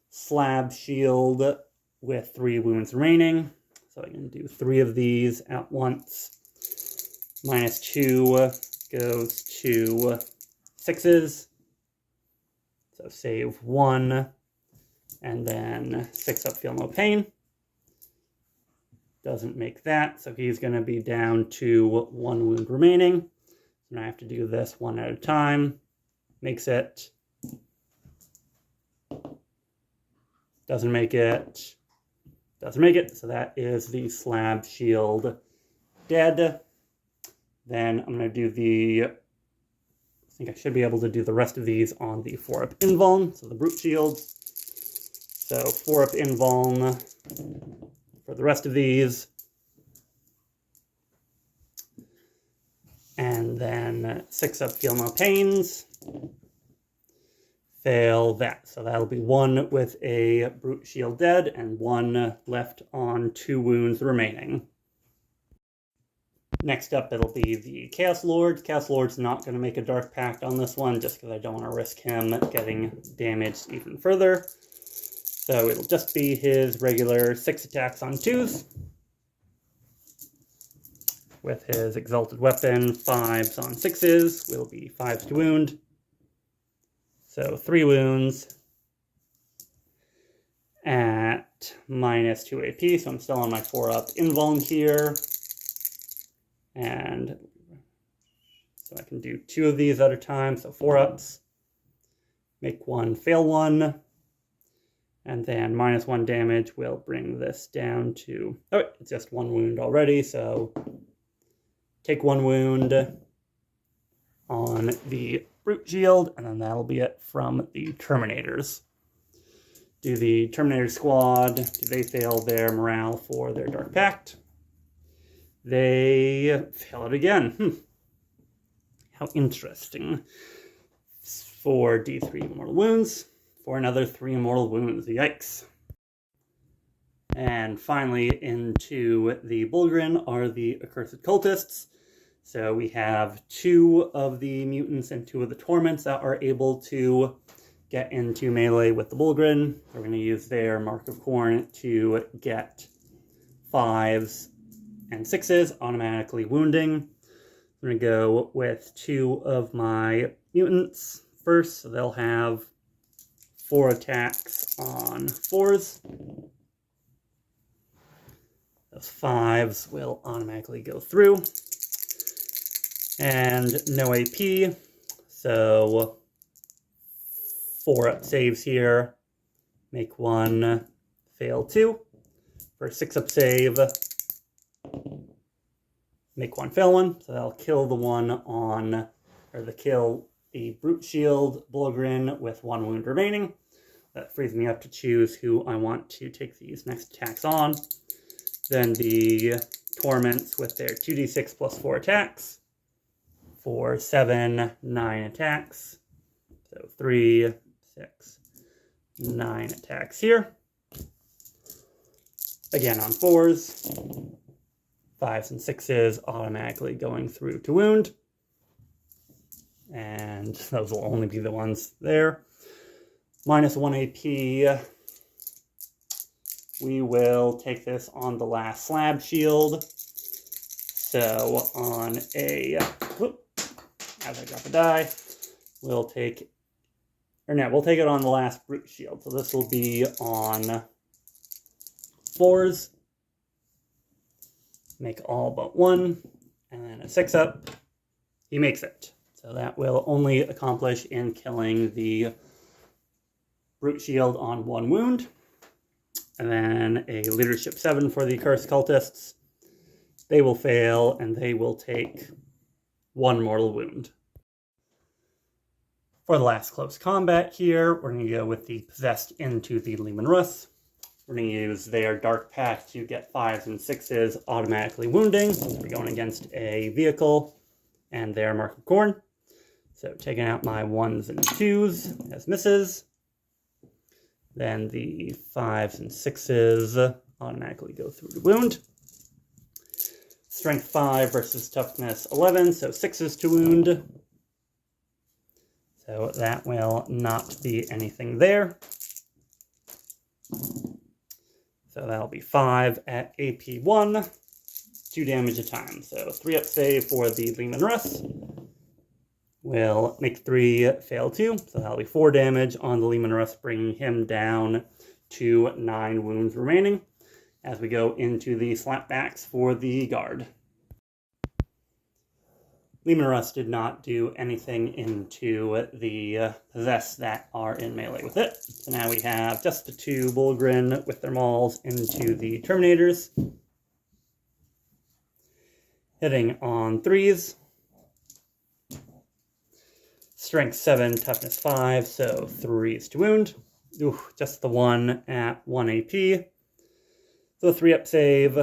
slab shield with 3 wounds remaining. So I can do 3 of these at once. -2 goes to 6s. So save 1. And then 6 up, feel no pain. Doesn't make that, so he's going to be down to 1 wound remaining. And I have to do this 1 at a time. Makes it. Doesn't make it. Doesn't make it. So that is the slab shield dead. Then I'm going to do the. I think I should be able to do the rest of these on the 4-up invuln. So the brute shields. So 4-up invuln for the rest of these. And then 6-up feel no pains. Fail that. So that'll be 1 with a brute shield dead and 1 left on 2 wounds remaining. Next up, it'll be the Chaos Lord. Chaos Lord's not going to make a Dark Pact on this one just because I don't want to risk him getting damaged even further. So it'll just be his regular 6 attacks on 2s. With his Exalted Weapon, 5s on 6s will be 5s to wound. So 3 wounds at -2 AP. So I'm still on my 4-up invuln here. And so I can do 2 of these at a time. So 4-ups. Make 1, fail 1. And then -1 damage will bring this down to, oh, it's just 1 wound already, so take 1 wound on the brute shield, and then that'll be it from the Terminators. Do the Terminator squad, do they fail their morale for their Dark Pact? They fail it again. How interesting. For D3 mortal wounds. For another 3 mortal wounds. Yikes. And finally, into the Bulgrin are the Accursed Cultists. So we have 2 of the mutants and 2 of the torments that are able to get into melee with the Bulgrin. We're going to use their Mark of Khorne to get 5s and 6s, automatically wounding. I'm going to go with 2 of my mutants first, so they'll have 4 attacks on 4s. Those 5s will automatically go through. And no AP, so 4-up saves here. Make 1, fail 2. For a 6-up save, make 1, fail 1. So that'll kill the one on, or kill the Brute Shield Bulgrin with 1 wound remaining. That frees me up to choose who I want to take these next attacks on. Then the Torments with their 2d6 plus 4 attacks. For 7, 9 attacks. So 3, 6, 9 attacks here. Again on 4s. 5s and 6s automatically going through to wound. And those will only be the ones there. -1 AP. We will take this on the last slab shield. So on a, as I drop a die, we'll take it on the last brute shield. So this will be on 4s. Make all but 1, and then a 6-up. He makes it. So that will only accomplish in killing the brute shield on 1 wound. And then a leadership 7 for the cursed cultists. They will fail, and they will take 1 mortal wound. For the last close combat here, we're going to go with the Possessed into the Leman Russ. We're going to use their Dark Pact to get 5s and 6s automatically wounding. So we're going against a vehicle and their Mark of Khorne. So taking out my 1s and 2s as misses. Then the 5s and 6s automatically go through the wound. Strength 5 versus Toughness 11, so 6s to wound. So that will not be anything there. So that'll be 5 at AP 1, 2 damage a time. So 3 up save for the Leman Russ. Will make 3 fail 2, so that'll be 4 damage on the Leman Russ, bringing him down to 9 wounds remaining as we go into the slapbacks for the guard. Leman Russ did not do anything into the possessed that are in melee with it. So now we have just the 2 Bullgrin with their mauls into the Terminators. Hitting on 3s. Strength 7, Toughness 5, so 3s to wound. Ooh, just the 1 at 1 AP. So 3 up save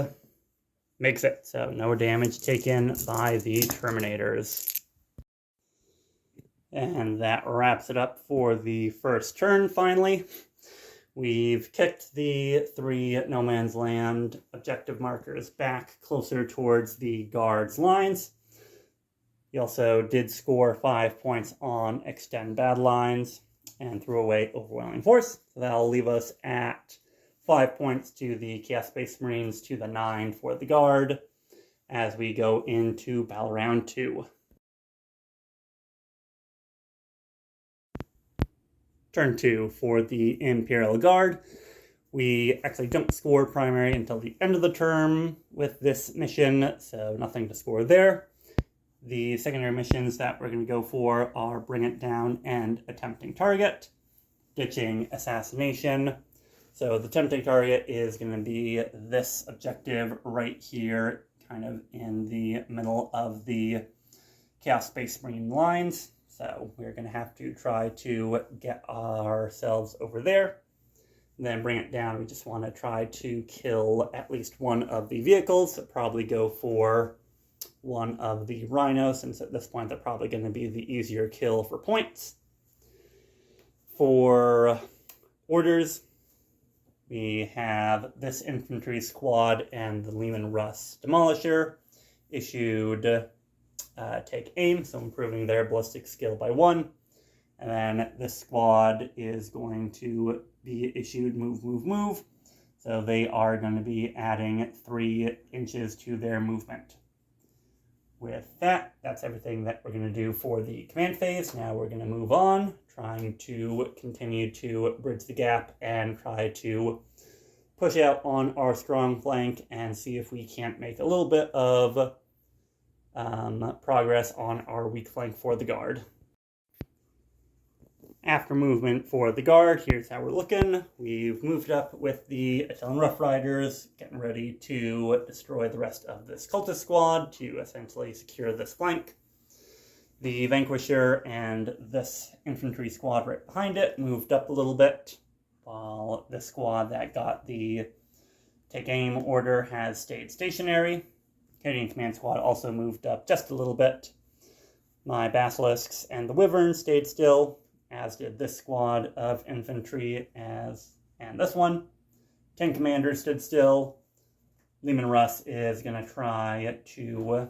makes it, so no damage taken by the Terminators. And that wraps it up for the first turn, finally. We've kicked the 3 No Man's Land objective markers back closer towards the guards' lines. He also did score 5 points on Extend Battle Lines and threw away Overwhelming Force. So that'll leave us at 5 points to the Chaos Space Marines to the 9 for the Guard as we go into Battle Round 2. Turn 2 for the Imperial Guard. We actually don't score primary until the end of the term with this mission, so nothing to score there. The secondary missions that we're going to go for are Bring It Down and Attempting Target, Ditching Assassination. So the Attempting Target is going to be this objective right here, kind of in the middle of the Chaos Space Marine lines. So we're going to have to try to get ourselves over there. And then Bring It Down, we just want to try to kill at least one of the vehicles. So probably go for one of the rhinos, since at this point they're probably going to be the easier kill for points. For orders, we have this infantry squad and the Leman Russ Demolisher issued Take Aim, so improving their ballistic skill by 1. And then this squad is going to be issued Move, Move, Move. So they are going to be adding 3 inches to their movement. With that, that's everything that we're going to do for the command phase. Now we're going to move on, trying to continue to bridge the gap and try to push out on our strong flank and see if we can't make a little bit of progress on our weak flank for the guard. After movement for the guard, here's how we're looking. We've moved up with the Italian Rough Riders, getting ready to destroy the rest of this cultist squad to essentially secure this flank. The Vanquisher and this infantry squad right behind it moved up a little bit, while the squad that got the Take Aim order has stayed stationary. Canadian Command Squad also moved up just a little bit. My Basilisks and the Wyvern stayed still, as did this squad of infantry and this one. 10 commanders stood still. Leman Russ is going to try to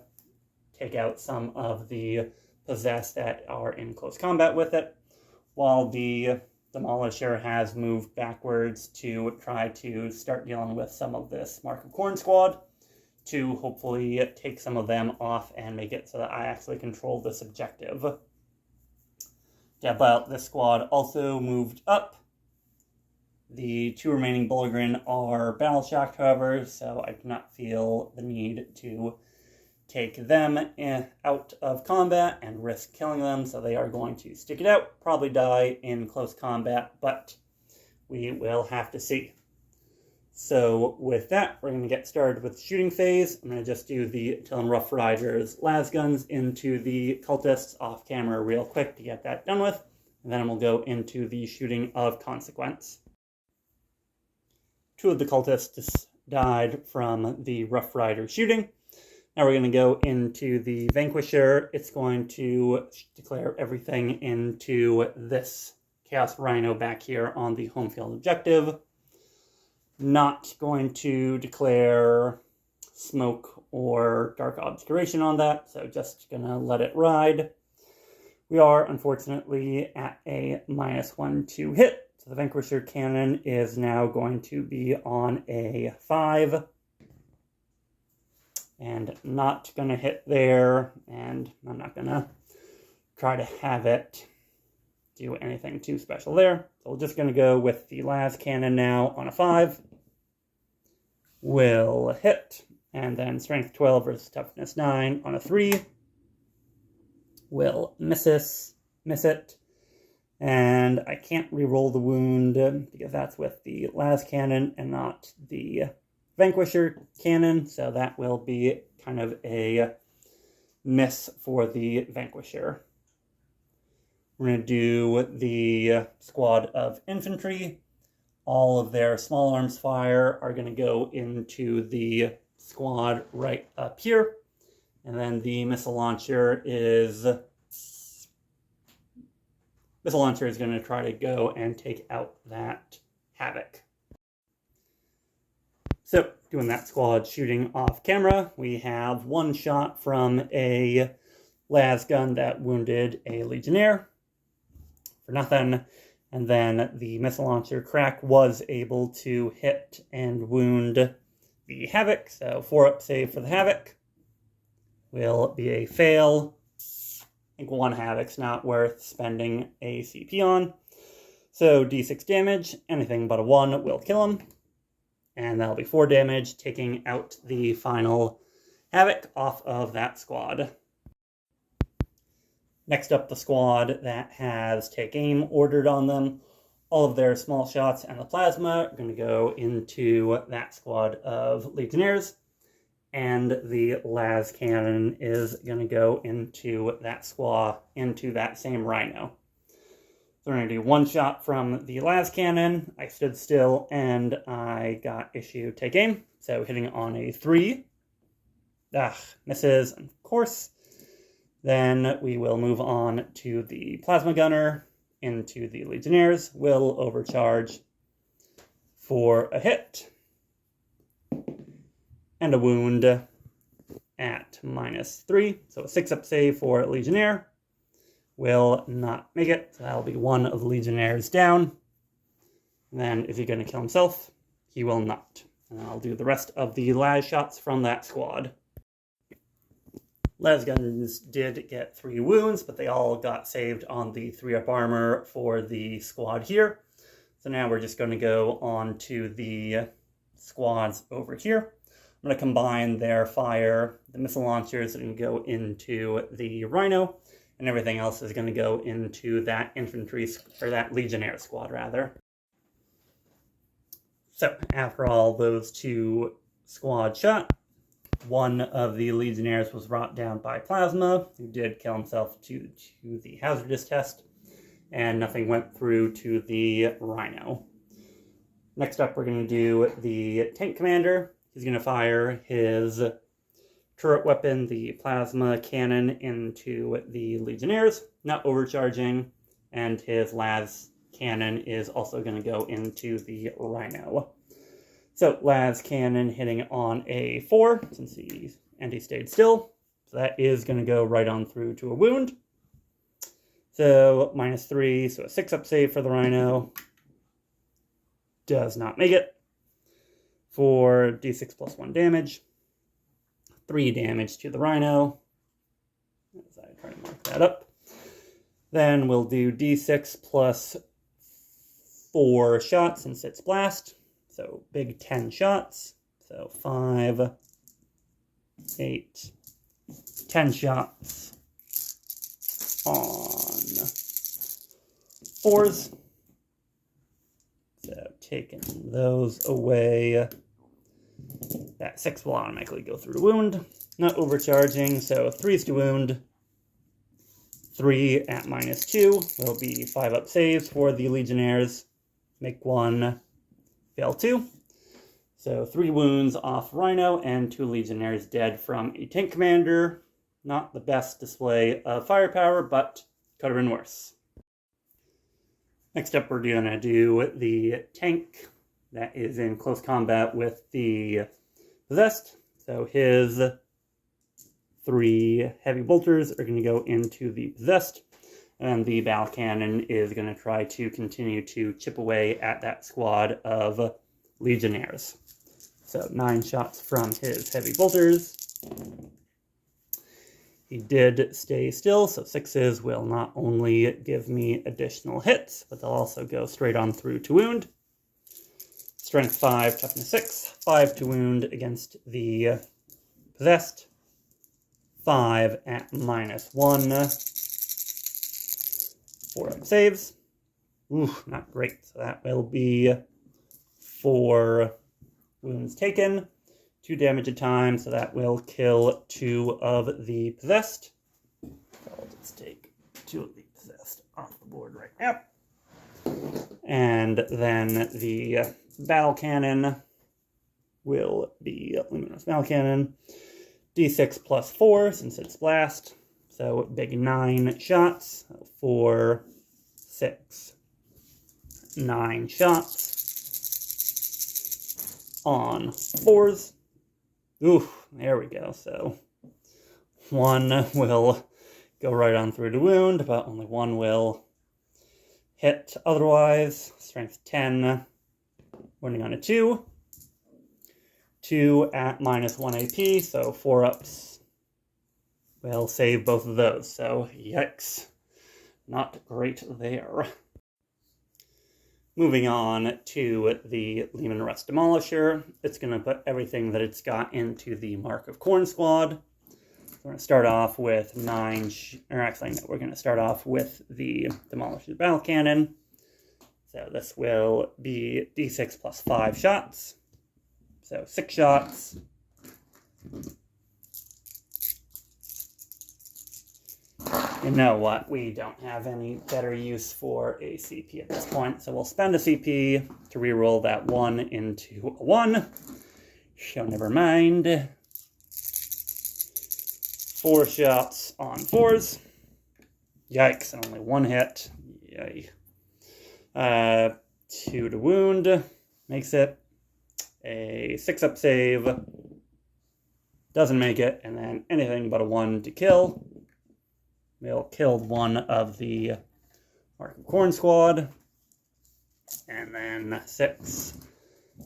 take out some of the possessed that are in close combat with it, while the Demolisher has moved backwards to try to start dealing with some of this Mark of Khorne squad to hopefully take some of them off and make it so that I actually control this objective. This squad also moved up. The 2 remaining Bullgrin are battle shocked, however, so I do not feel the need to take them out of combat and risk killing them, so they are going to stick it out, probably die in close combat, but we will have to see. So with that, we're going to get started with the shooting phase. I'm going to just do the Tillum Rough Riders las guns into the cultists off camera real quick to get that done with. And then we'll go into the shooting of consequence. 2 of the cultists died from the Rough Rider shooting. Now we're going to go into the Vanquisher. It's going to declare everything into this Chaos Rhino back here on the home field objective. Not going to declare smoke or dark obscuration on that, so just going to let it ride. We are, unfortunately, at a -1 to hit, so the Vanquisher cannon is now going to be on a 5. And not going to hit there, and I'm not going to try to have it do anything too special there. So we're just going to go with the las cannon now on a 5. Will hit, and then strength 12 versus toughness 9 on a 3. Will miss it, and I can't re-roll the wound because that's with the las cannon and not the Vanquisher cannon, so that will be kind of a miss for the Vanquisher. We're going to do the squad of infantry. All of their small arms fire are going to go into the squad right up here. And then the missile launcher is going to try to go and take out that Havoc. So, doing that squad shooting off camera, we have 1 shot from a las gun that wounded a Legionnaire for nothing. And then the missile launcher crack was able to hit and wound the Havoc. So 4-up save for the Havoc will be a fail. I think 1 Havoc's not worth spending a CP on. So D6 damage, anything but a 1 will kill him. And that'll be 4 damage, taking out the final Havoc off of that squad. Next up, the squad that has Take Aim ordered on them. All of their small shots and the plasma are going to go into that squad of Legionnaires. And the las cannon is going to go into that squad, into that same Rhino. So we're going to do 1 shot from the las cannon. I stood still and I got issue Take Aim. So hitting on a 3. Misses, of course. Then we will move on to the Plasma Gunner into the Legionnaires. Will overcharge for a hit and a wound at -3. So a 6-up save for Legionnaire. Will not make it. So that'll be 1 of the Legionnaires down. And then is he going to kill himself? He will not. And I'll do the rest of the las shots from that squad. Las guns did get 3 wounds, but they all got saved on the 3-up armor for the squad here. So now we're just going to go on to the squads over here. I'm going to combine their fire. The missile launchers are going to go into the Rhino, and everything else is going to go into that infantry, or that Legionnaire squad, rather. So after all those 2 squad shot, 1 of the Legionnaires was brought down by plasma, who did kill himself to the hazardous test, and nothing went through to the Rhino. Next up, we're going to do the tank commander. He's going to fire his turret weapon, the plasma cannon, into the Legionnaires, not overcharging, and his las cannon is also going to go into the Rhino. So, las cannon hitting on a 4, since he stayed still. So that is going to go right on through to a wound. So, -3, so a 6-up save for the Rhino. Does not make it. For D6 plus 1 damage. 3 damage to the Rhino. As I try to mark that up. Then we'll do D6 plus 4 shots since it's blast. So big 10 shots. So 5, 8, 10 shots on 4s. So those away. That 6 will automatically go through to wound. Not overcharging, so 3s to wound. 3 at -2 will be 5-up saves for the Legionnaires. Make 1, fail 2. So 3 wounds off Rhino and 2 Legionnaires dead from a tank commander. Not the best display of firepower, but could have been worse. Next up, we're going to do the tank that is in close combat with the Possessed. So his 3 heavy bolters are going to go into the Possessed, and the battle cannon is going to try to continue to chip away at that squad of Legionnaires. So 9 shots from his heavy bolters. He did stay still, so 6s will not only give me additional hits, but they'll also go straight on through to wound. Strength 5, toughness 6, 5 to wound against the Possessed. 5 at -1. 4 saves. Ooh, not great. So that will be 4 wounds taken. 2 damage a time, so that will kill 2 of the Possessed. So I'll just take 2 of the Possessed off the board right now. And then the battle cannon will be Luminous Battle Cannon. D6 plus 4, since it's blast. So big 9 shots. 4, 6, 9 shots. On 4s. Ooh, there we go. So 1 will go right on through to wound, but only 1 will hit otherwise. Strength 10, wounding on a 2. 2 at -1 AP, so 4-ups will save both of those. So yikes, not great there. Moving on to the Lehman Russ Demolisher, it's going to put everything that it's got into the Mark of Khorne squad. We're going to start off with 9, we're going to start off with the Demolisher's Battle Cannon. So this will be D6 plus 5 shots. So 6 shots. You know what? We don't have any better use for a CP at this point, so we'll spend a CP to reroll that 1 into a 1. So never mind. 4 shots on 4s. Yikes, and only 1 hit. Yay. 2 to wound. Makes it a 6-up save. Doesn't make it, and then anything but a 1 to kill. We'll kill 1 of the Mark of Khorne squad. And then 6,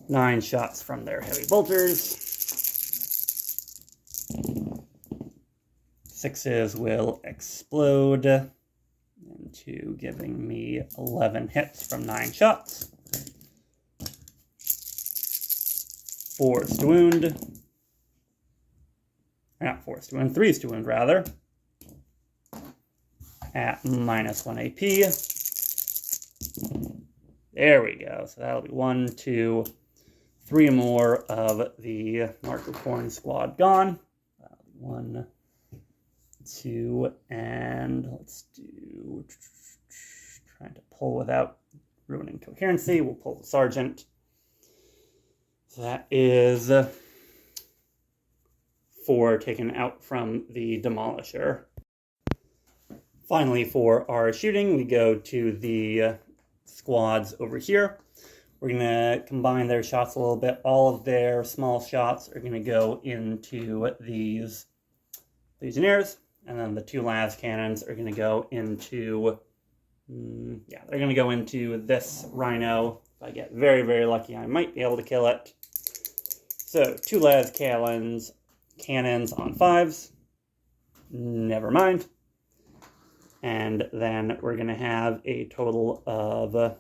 9 shots from their heavy bolters. 6s will explode into giving me 11 hits from 9 shots. 4s to wound. Not 4s to wound, 3s to wound rather. At -1 AP. There we go. So that'll be 1, 2, 3 more of the Mark of Khorne squad gone. 1, 2, and let's do, trying to pull without ruining coherency. We'll pull the Sergeant. So that is 4 taken out from the Demolisher. Finally, for our shooting, we go to the squads over here. We're going to combine their shots a little bit. All of their small shots are going to go into these Legionnaires, and then the 2 las cannons are going to go into, they're going to go into this Rhino. If I get very, very lucky, I might be able to kill it. So 2 las cannons on 5s. Never mind. And then we're going to have a total of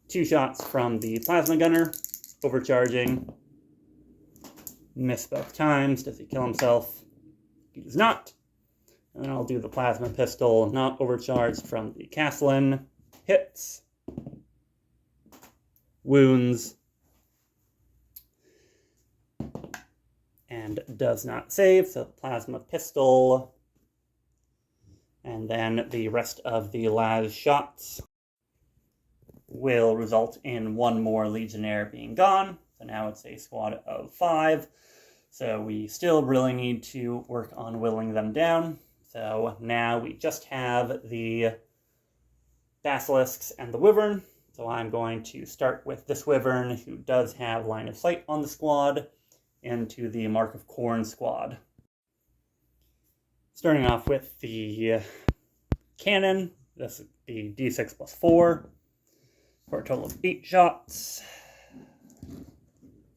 2 shots from the plasma gunner, overcharging. Miss both times. Does he kill himself? He does not. And then I'll do the plasma pistol, not overcharged, from the Castellan. Hits. Wounds. and does not save, so the plasma pistol, and then the rest of the las shots will result in one more Legionnaire being gone. So now it's a squad of 5. So we still really need to work on whittling them down. So now we just have the Basilisks and the Wyvern. So I'm going to start with this Wyvern, who does have line of sight on the squad, into the Mark of Khorne squad. Starting off with the cannon, this would be d6 plus 4, for a total of 8 shots.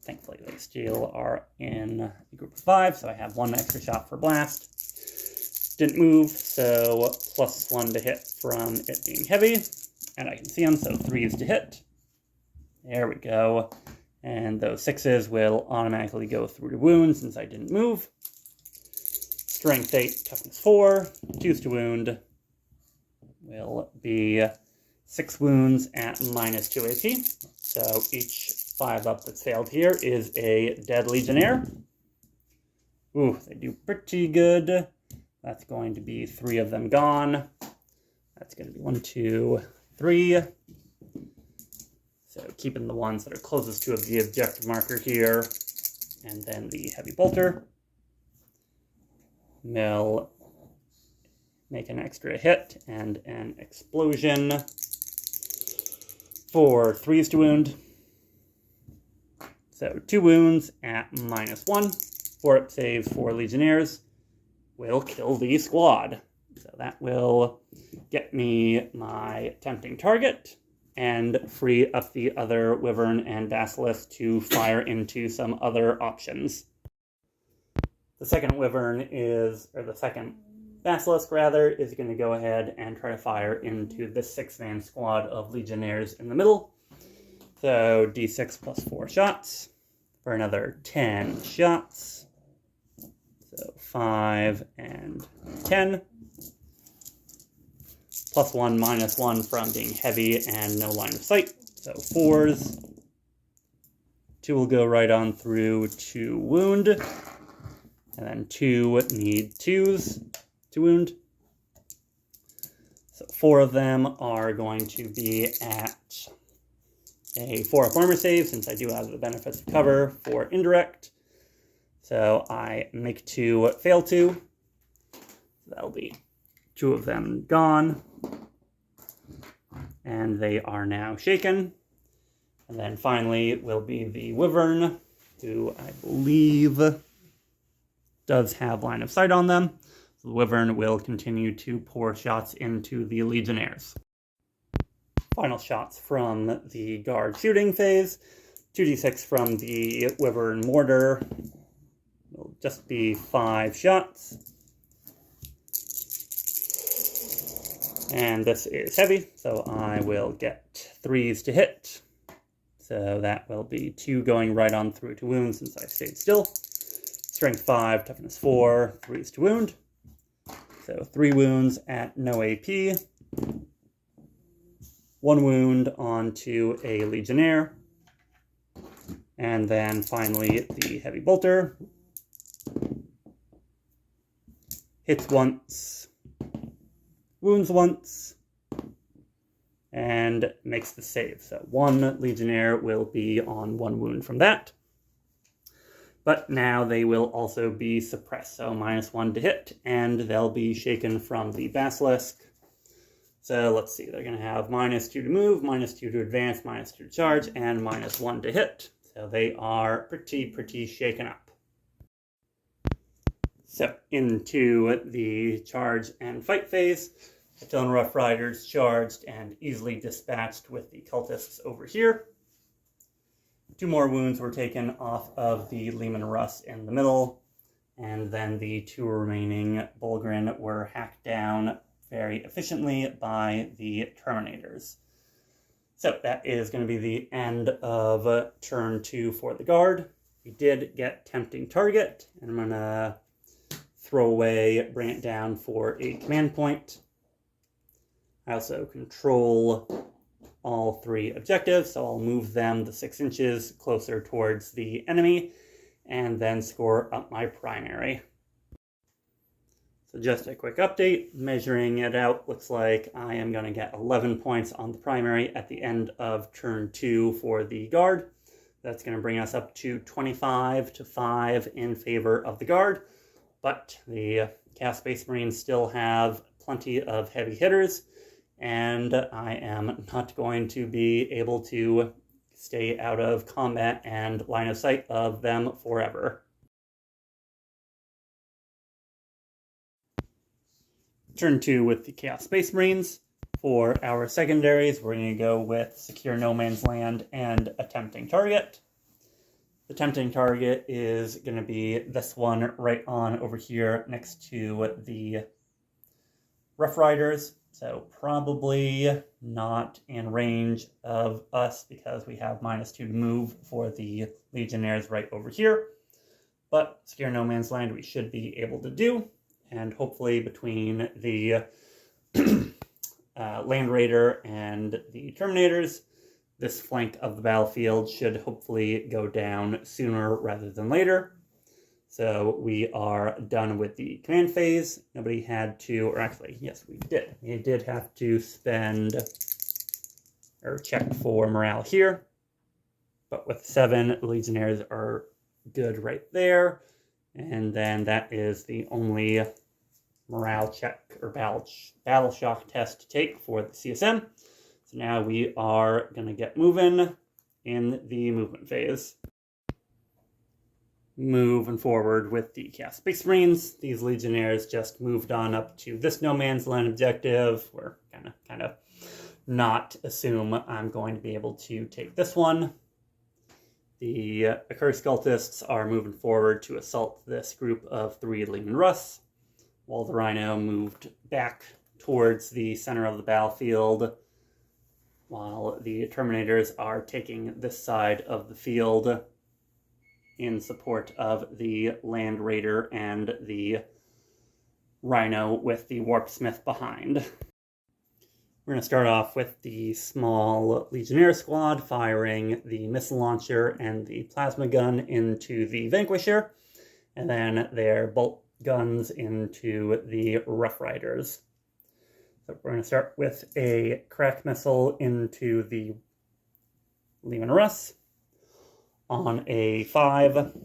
Thankfully, they still are in a group of 5, so I have 1 extra shot for blast. Didn't move, so +1 to hit from it being heavy. And I can see them, so 3s to hit. There we go. And those 6s will automatically go through to wound since I didn't move. Strength 8, toughness 4, 2s to wound will be 6 wounds at -2 AP. So each 5-up that's failed here is a dead Legionnaire. Ooh, they do pretty good. That's going to be 3 of them gone. That's going to be 1, 2, 3. So keeping the ones that are closest to the objective marker here. And then the heavy bolter will make an extra hit and an explosion for 3s to wound. So 2 wounds at -1. 4-up saves for Legionnaires will kill the squad. So that will get me my tempting target and free up the other Wyvern and Basilisk to fire into some other options. The second Wyvern is, or the second Basilisk rather, is going to go ahead and try to fire into the 6-man squad of Legionnaires in the middle. So d6 plus 4 shots for another 10 shots. So 5 and 10. +1, -1 from being heavy and no line of sight. So 4s. 2 will go right on through to wound. And then 2 need 2s to wound. So 4 of them are going to be at a 4-up armor save, since I do have the benefits of cover for indirect. So I make 2 fail 2. So that'll be 2 of them gone. And they are now shaken. And then finally will be the Wyvern, who I believe does have line of sight on them. So the Wyvern will continue to pour shots into the Legionnaires. Final shots from the guard shooting phase. 2d6 from the Wyvern mortar will just be 5 shots. And this is heavy, so I will get 3s to hit. So that will be 2 going right on through to wound since I stayed still. Strength 5, toughness 4, 3s to wound. So 3 wounds at no AP. 1 wound onto a Legionnaire. And then finally the heavy bolter. Hits once. Wounds once. And makes the save. So 1 Legionnaire will be on 1 wound from that. But now they will also be suppressed. So -1 to hit. And they'll be shaken from the Basilisk. So let's see, they're going to have -2 to move, -2 to advance, -2 to charge, and -1 to hit. So they are pretty shaken up. So into the charge and fight phase, the Tone Rough Riders charged and easily dispatched with the cultists over here. 2 more wounds were taken off of the Leman Russ in the middle, and then the 2 remaining Bulgrin were hacked down very efficiently by the Terminators. So that is going to be the end of turn 2 for the guard. We did get Tempting Target, and I'm going to throw away, bring it down for a command point. I also control all 3 objectives, so I'll move them the 6 inches closer towards the enemy, and then score up my primary. So just a quick update, measuring it out, looks like I am going to get 11 points on the primary at the end of turn 2 for the guard. That's going to bring us up to 25 to 5 in favor of the guard, but the Chaos Space Marines still have plenty of heavy hitters, and I am not going to be able to stay out of combat and line of sight of them forever. Turn 2 with the Chaos Space Marines. For our secondaries, we're going to go with Secure No Man's Land and a Tempting Target. The Tempting Target is going to be this one right on over here next to the Rough Riders. So probably not in range of us because we have -2 to move for the Legionnaires right over here. But Secure No Man's Land we should be able to do. And hopefully between the Land Raider and the Terminators, this flank of the battlefield should hopefully go down sooner rather than later. So we are done with the command phase. Nobody had to, or actually, yes, we did. We did have to spend, or check for morale here. But with 7, the Legionnaires are good right there. And then that is the only morale check or battle shock test to take for the CSM. So now we are going to get moving in the movement phase. Moving forward with the Chaos Space Marines. These Legionnaires just moved on up to this No Man's Land objective. We're kind of not assume I'm going to be able to take this one. The Accursed Cultists are moving forward to assault this group of 3 Leman Russ, while the Rhino moved back towards the center of the battlefield, while the Terminators are taking this side of the field in support of the Land Raider and the Rhino with the Warp Smith behind. We're going to start off with the small Legionnaire squad firing the missile launcher and the plasma gun into the Vanquisher, and then their bolt guns into the Rough Riders. So we're going to start with a crack missile into the Leman Russ on a 5.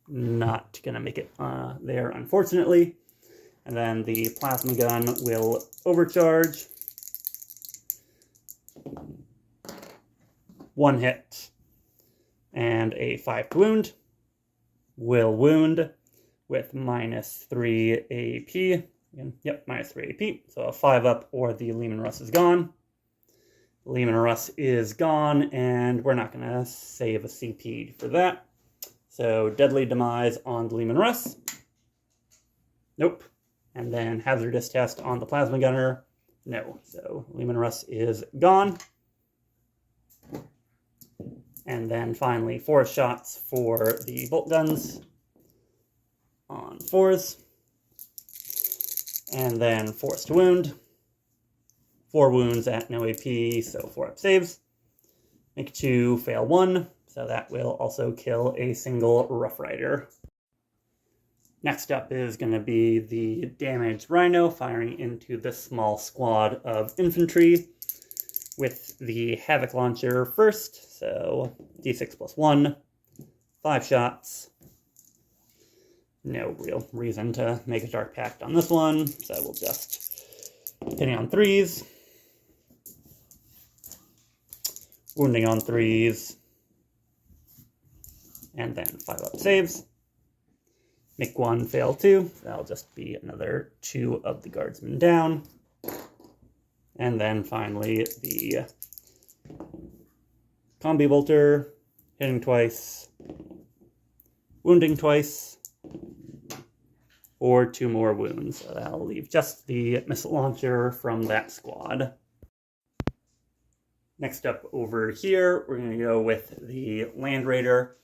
Not going to make it there, unfortunately. And then the plasma gun will overcharge. 1 hit. And a 5 to wound. Will wound with -3 AP. Yep, -3 AP. So a 5 up or the Leman Russ is gone. Leman Russ is gone, and we're not going to save a CP for that. So Deadly Demise on the Leman Russ. Nope. And then hazardous test on the plasma gunner. No. So Leman Russ is gone. And then finally 4 shots for the bolt guns on 4s. And then force to wound. 4 wounds at no AP, so 4 up saves. Make 2, fail 1. So that will also kill a single Rough Rider. Next up is going to be the damaged Rhino firing into this small squad of infantry with the Havoc Launcher first. So D6 + 1, 5 shots. No real reason to make a Dark Pact on this one, so we'll just hitting on 3s. Wounding on 3s. And then 5 up saves. Make 1, fail 2. That'll just be another 2 of the guardsmen down. And then finally the Combi Bolter, hitting twice, wounding twice, or 2 more wounds. So that'll leave just the missile launcher from that squad. Next up over here, we're going to go with the Land Raider.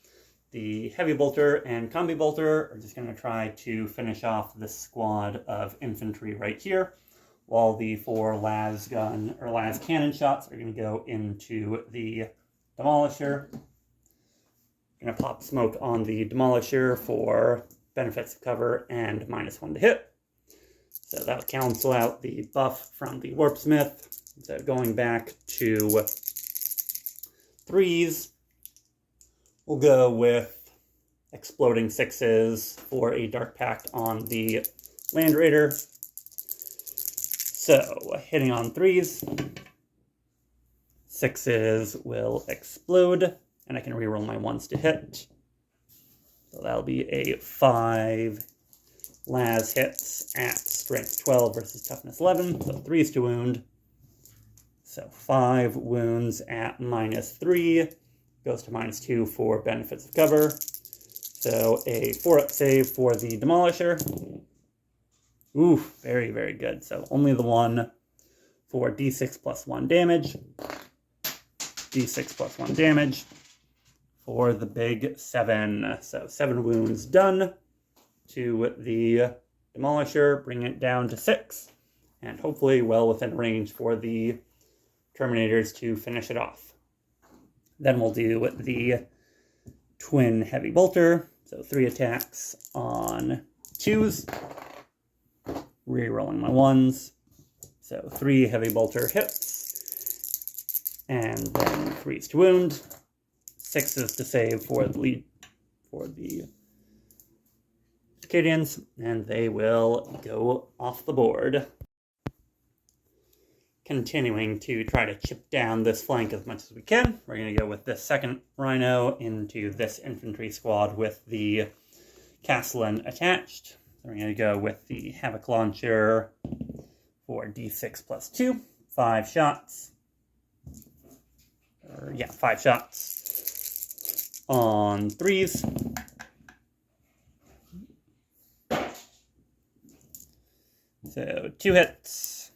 The Heavy Bolter and Combi Bolter are just going to try to finish off this squad of infantry right here, while the 4 las cannon shots are going to go into the Demolisher. Gonna pop smoke on the Demolisher for benefits of cover and -1 to hit. So that'll cancel out the buff from the Warpsmith. So going back to 3s, we'll go with exploding 6s for a Dark Pact on the Land Raider. So hitting on 3s, 6s will explode, and I can reroll my 1s to hit. So that'll be a 5 las hits at strength 12 versus toughness 11, so 3s to wound. So 5 wounds at -3, goes to -2 for benefits of cover. So a 4-up save for the Demolisher. Ooh, very, very good. So only the 1 for d6 plus 1 damage. D6 plus 1 damage for the big 7. So 7 wounds done to the Demolisher, bring it down to 6, and hopefully well within range for the Terminators to finish it off. Then we'll do the Twin Heavy Bolter, so 3 attacks on 2s, re-rolling my 1s, so 3 Heavy Bolter hits, and then 3s to wound, 6s to save for the lead, for the Acadians, and they will go off the board. Continuing to try to chip down this flank as much as we can, we're going to go with this second Rhino into this infantry squad with the Castellan attached. So we're going to go with the Havoc Launcher for d6 plus 2, 5 shots. 5 shots on 3s. So 2 hits,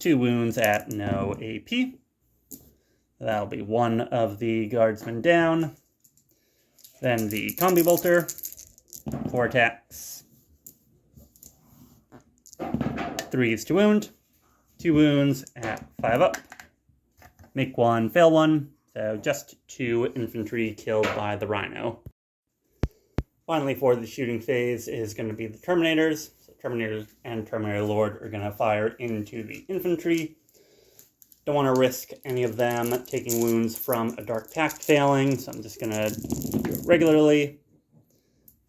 2 wounds at no AP. That'll be 1 of the guardsmen down. Then the Combi Bolter, 4 attacks, 3s to wound, 2 wounds at 5 up. Make 1, fail 1, so just 2 infantry killed by the Rhino. Finally, for the shooting phase is going to be the Terminators. So Terminators and Terminator Lord are going to fire into the infantry. Don't want to risk any of them taking wounds from a Dark Pact failing, so I'm just going to do it regularly.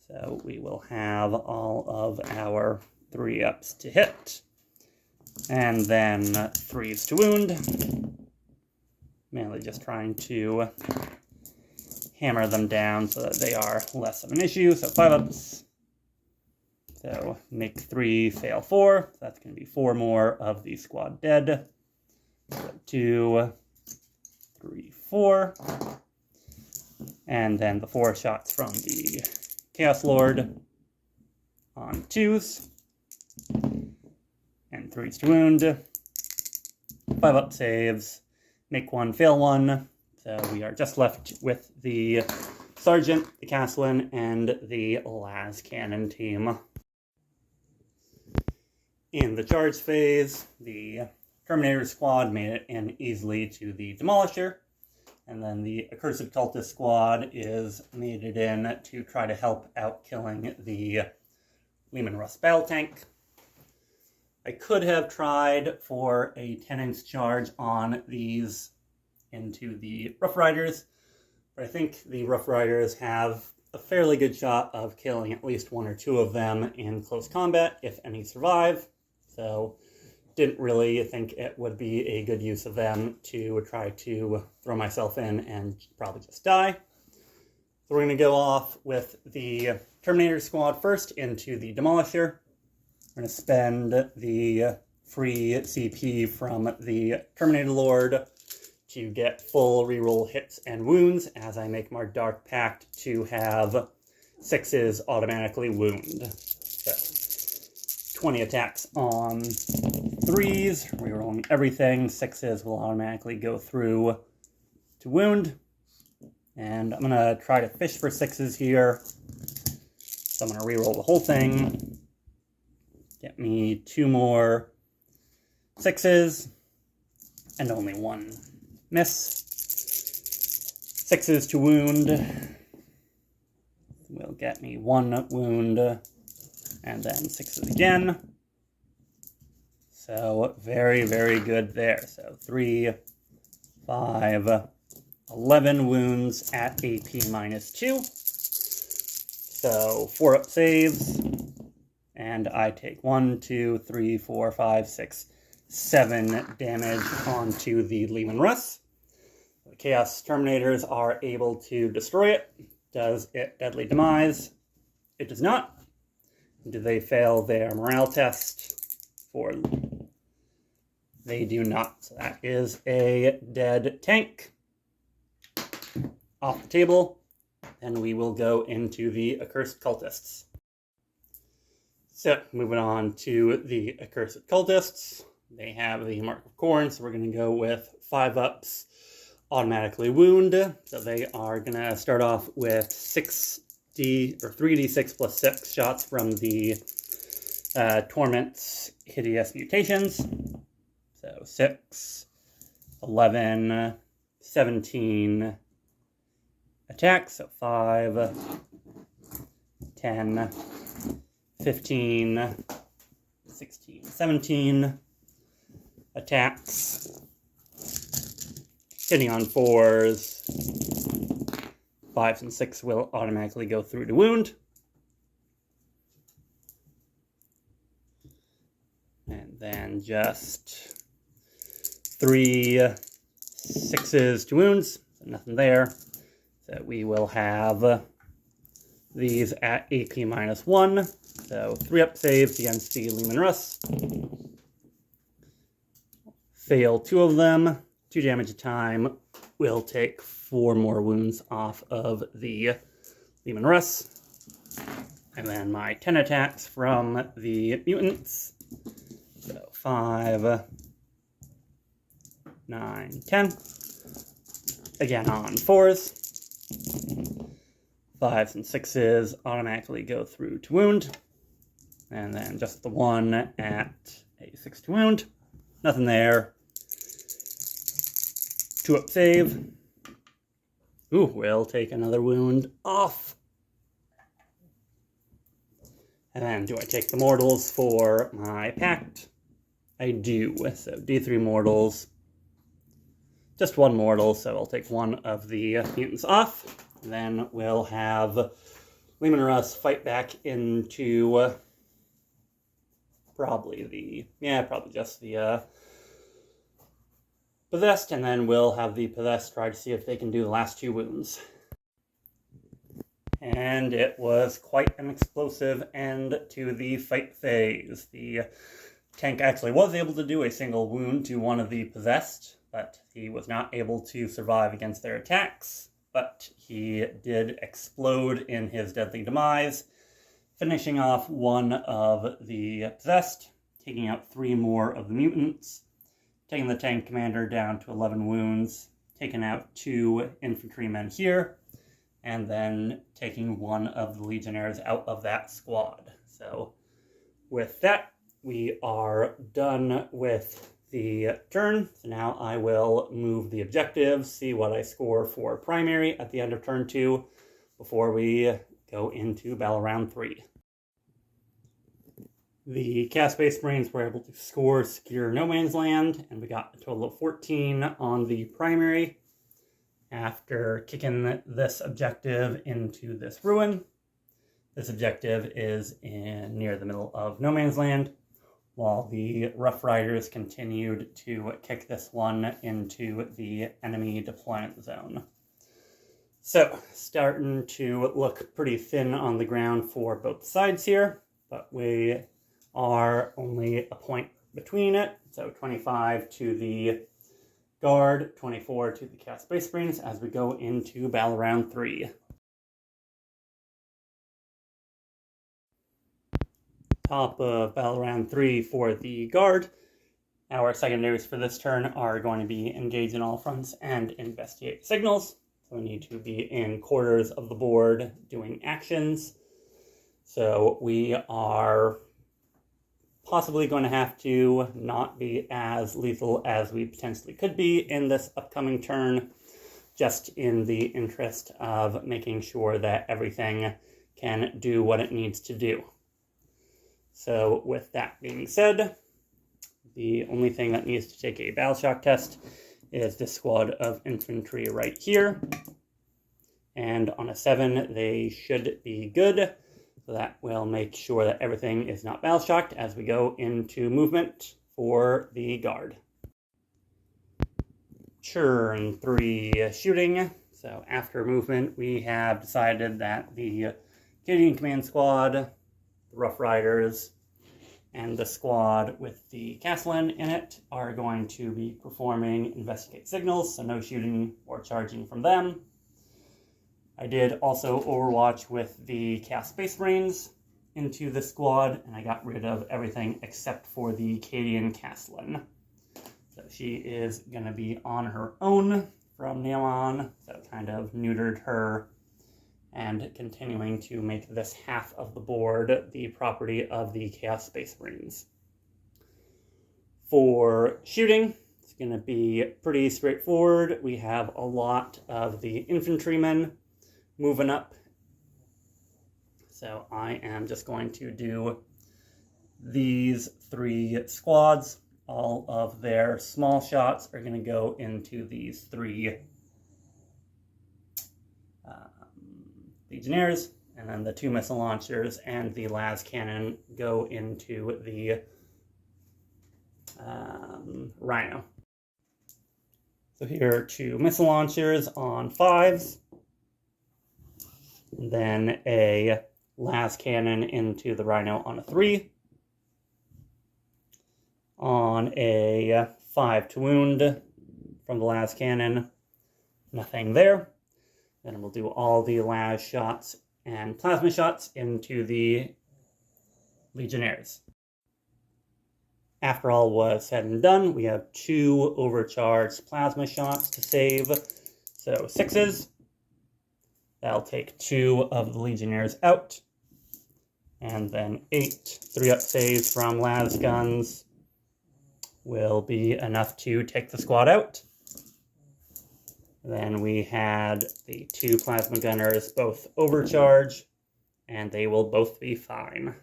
So we will have all of our 3-ups to hit, and then 3s to wound. Mainly just trying to hammer them down so that they are less of an issue. So 5-ups. So make 3, fail 4. So that's going to be 4 more of the squad dead. So 2, 3, 4. And then the 4 shots from the Chaos Lord on 2s. And 3s to wound. 5-up saves. Make 1, fail 1. So we are just left with the Sergeant, the Castellan, and the Las Cannon team. In the charge phase, the Terminator squad made it in easily to the Demolisher, and then the Accursed Cultist squad is made it in to try to help out killing the Lehman Russ battle tank. I could have tried for a 10-inch charge on these into the Rough Riders, but I think the Rough Riders have a fairly good shot of killing at least 1 or 2 of them in close combat, if any survive. So didn't really think it would be a good use of them to try to throw myself in and probably just die. So we're going to go off with the Terminator squad first into the Demolisher. We're going to spend the free CP from the Terminator Lord to get full reroll hits and wounds as I make my Dark Pact to have 6s automatically wound. So 20 attacks on 3s, rerolling everything. 6s will automatically go through to wound. And I'm going to try to fish for 6s here. So I'm going to reroll the whole thing. Get me 2 more 6s and only 1 miss. 6s to wound will get me 1 wound, and then 6s again. So very, very good there. So 3, 5, 11 wounds at AP -2. So 4 up saves, and I take 1, 2, 3, 4, 5, 6, 7 damage onto the Leman Russ. The Chaos Terminators are able to destroy it. Does it deadly demise? It does not. Do they fail their morale test? They do not. So that is a dead tank. Off the table. And we will go into the Accursed Cultists. So, moving on to the Accursed Cultists. They have the Mark of Khorne, so we're going to go with 5 ups, automatically wound. So they are going to start off with 3d6 plus 6 shots from the Torment's Hideous Mutations. So 6, 11, 17 attacks. So 5, 10, 15, 16, 17 attacks. Hitting on 4s. 5s and 6s will automatically go through to wound. And then just 3 6s to wounds. So nothing there. So we will have these at AP -1. So 3 up saves against the Leman Russ. Fail 2 of them. 2 damage a time. Will take 4 more wounds off of the Leman Russ. And then my 10 attacks from the mutants. So 5, 9, 10. Again on 4s. 5s and 6s automatically go through to wound. And then just the 1 at a 6 to wound. Nothing there. 2 up save. Ooh, we'll take another wound off. And then do I take the mortals for my pact? I do. So D3 mortals. Just 1 mortal, so I'll take 1 of the mutants off. And then we'll have Leman Russ fight back into probably just the Possessed, and then we'll have the Possessed try to see if they can do the last 2 wounds. And it was quite an explosive end to the fight phase. The tank actually was able to do a single wound to one of the Possessed, but he was not able to survive against their attacks. But he did explode in his deadly demise, finishing off 1 of the Possessed, taking out 3 more of the mutants, taking the tank commander down to 11 wounds, taking out 2 infantrymen here, and then taking 1 of the legionnaires out of that squad. So with that, we are done with the turn. So now I will move the objectives, see what I score for primary at the end of turn 2 before we go into battle round 3. The Chaos Space Marines were able to score Secure No Man's Land, and we got a total of 14 on the primary after kicking this objective into this ruin. This objective is near the middle of No Man's Land, while the Rough Riders continued to kick this one into the enemy deployment zone. So, starting to look pretty thin on the ground for both sides here, but we are only a point between it. So 25 to the Guard, 24 to the Chaos Space Marines as we go into battle round 3. Top of battle round 3 for the Guard. Our secondaries for this turn are going to be engage in all fronts and investigate signals. So we need to be in quarters of the board doing actions. So we are possibly going to have to not be as lethal as we potentially could be in this upcoming turn. just in the interest of making sure that everything can do what it needs to do. So with that being said, the only thing that needs to take a battle shock test is this squad of infantry right here. And on a 7, they should be good. So that will make sure that everything is not battle shocked as we go into movement for the guard. Turn 3 shooting. So after movement, we have decided that the Canadian Command Squad, the Rough Riders, and the squad with the Castellan in it are going to be performing investigate signals, so no shooting or charging from them. I did also overwatch with the Chaos Space Marines into the squad, and I got rid of everything except for the Canadian Castellan. So she is going to be on her own from now on, so kind of neutered her, and continuing to make this half of the board the property of the Chaos Space Marines. For shooting, it's going to be pretty straightforward. We have a lot of the infantrymen moving up. So I am just going to do these 3 squads. All of their small shots are going to go into these 3 Legionnaires, and then the 2 missile launchers and the las cannon go into the Rhino. So here are 2 missile launchers on 5s, and then a las cannon into the Rhino on a 3. On a 5 to wound from the las cannon, nothing there. Then we'll do all the las shots and plasma shots into the Legionnaires. After all was said and done, we have 2 overcharged plasma shots to save. So 6s. That'll take 2 of the Legionnaires out. And then 8 3-up saves from las guns will be enough to take the squad out. Then we had the 2 plasma gunners both overcharge, and they will both be fine.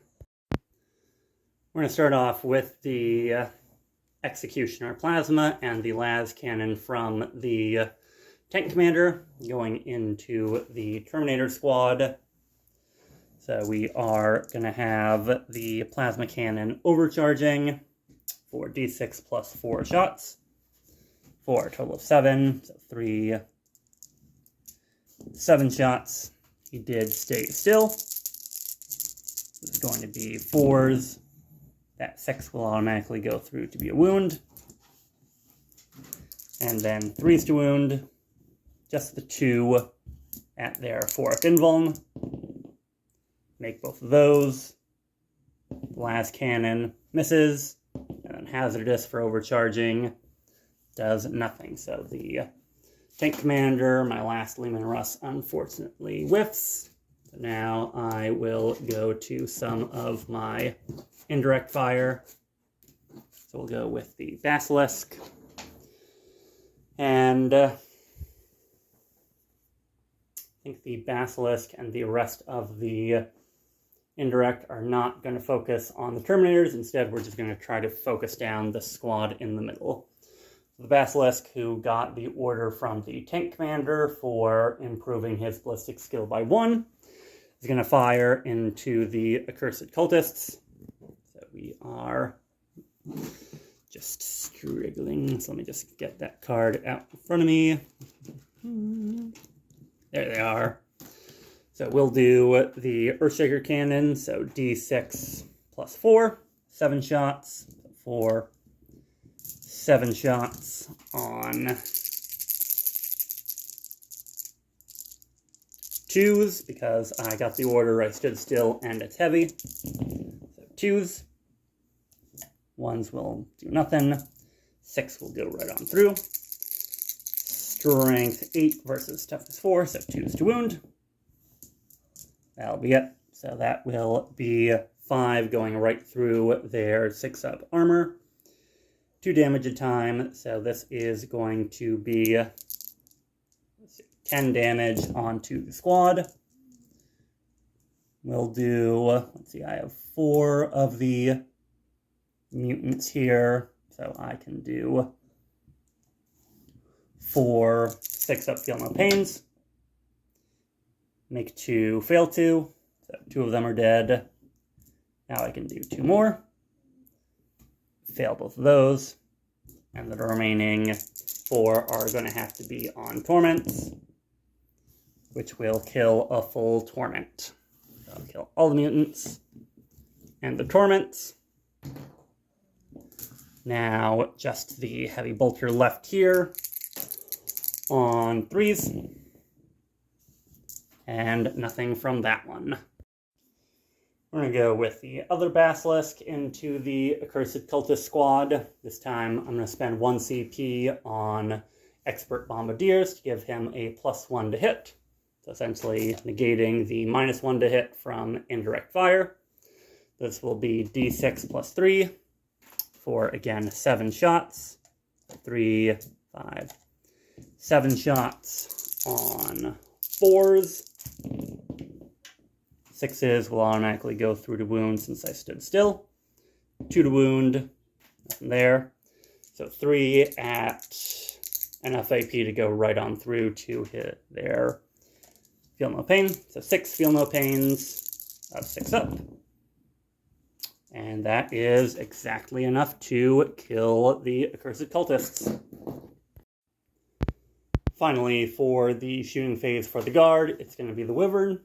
We're going to start off with the Executioner Plasma and the las cannon from the Tank Commander going into the Terminator Squad. So we are going to have the Plasma Cannon overcharging for d6 plus 4 shots. For a total of 7, so 7 shots. He did stay still. This is going to be 4s. That 6 will automatically go through to be a wound. And then 3s to wound. Just the 2 at their 4th invuln. Make both of those. Las cannon misses. And then hazardous for overcharging does nothing. So the Tank Commander, my last Lehman Russ, unfortunately whiffs. So now I will go to some of my indirect fire. So we'll go with the Basilisk. And I think the Basilisk and the rest of the indirect are not going to focus on the Terminators. Instead, we're just going to try to focus down the squad in the middle. The Basilisk, who got the order from the Tank Commander for improving his ballistic skill by 1, is going to fire into the Accursed Cultists. So we are just struggling. So let me just get that card out in front of me. There they are. So we'll do the Earthshaker Cannon, so d6 plus 4, 7 shots, 4, 7 shots on 2s, because I got the order, I stood still, and it's heavy. So 2s. 1s will do nothing. 6 will go right on through. Strength 8 versus toughness 4, so 2s to wound. That'll be it. So that will be 5 going right through their 6-up armor. 2 damage a time. So this is going to be, 10 damage onto the squad. We'll do, let's see, I have 4 of the mutants here, so I can do 4 6-up Feel No Pains. Make 2 fail 2, so 2 of them are dead. Now I can do 2 more. Fail both of those. And the remaining 4 are going to have to be on torments, which will kill a full torment. So I'll kill all the mutants and the torments. Now just the heavy bolter left here on 3s. And nothing from that one. We're going to go with the other Basilisk into the Accursed Cultist squad. This time I'm going to spend 1 CP on Expert Bombardiers to give him a +1 to hit. So essentially negating the -1 to hit from indirect fire. This will be D6 + 3 for, again, 7 shots. 3, 5, 7 shots on 4s. 6s will automatically go through to wound since I stood still. 2 to wound, nothing there. So 3 at enough AP to go right on through to hit their Feel No Pain. So 6 Feel No Pains of 6 up. And that is exactly enough to kill the Accursed Cultists. Finally, for the shooting phase for the guard, it's going to be the Wyvern.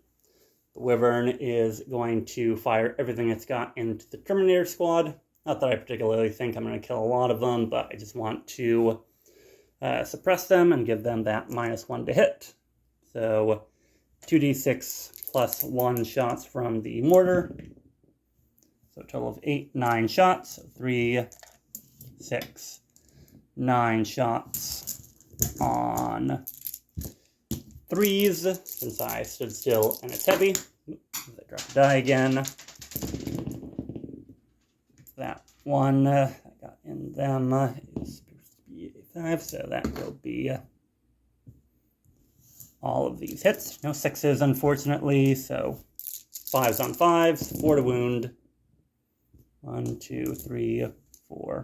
The Wyvern is going to fire everything it's got into the Terminator squad. Not that I particularly think I'm going to kill a lot of them, but I just want to suppress them and give them that -1 to hit. So 2d6 + 1 shots from the mortar. So a total of 8, 9 shots. 3, 6, 9 shots on 3s, since I stood still and it's heavy. I dropped a die again. That one I got in them is supposed to be a 5, so that will be all of these hits. No 6s, unfortunately, so 5s on 5s, 4 to wound. 1, 2, 3, 4,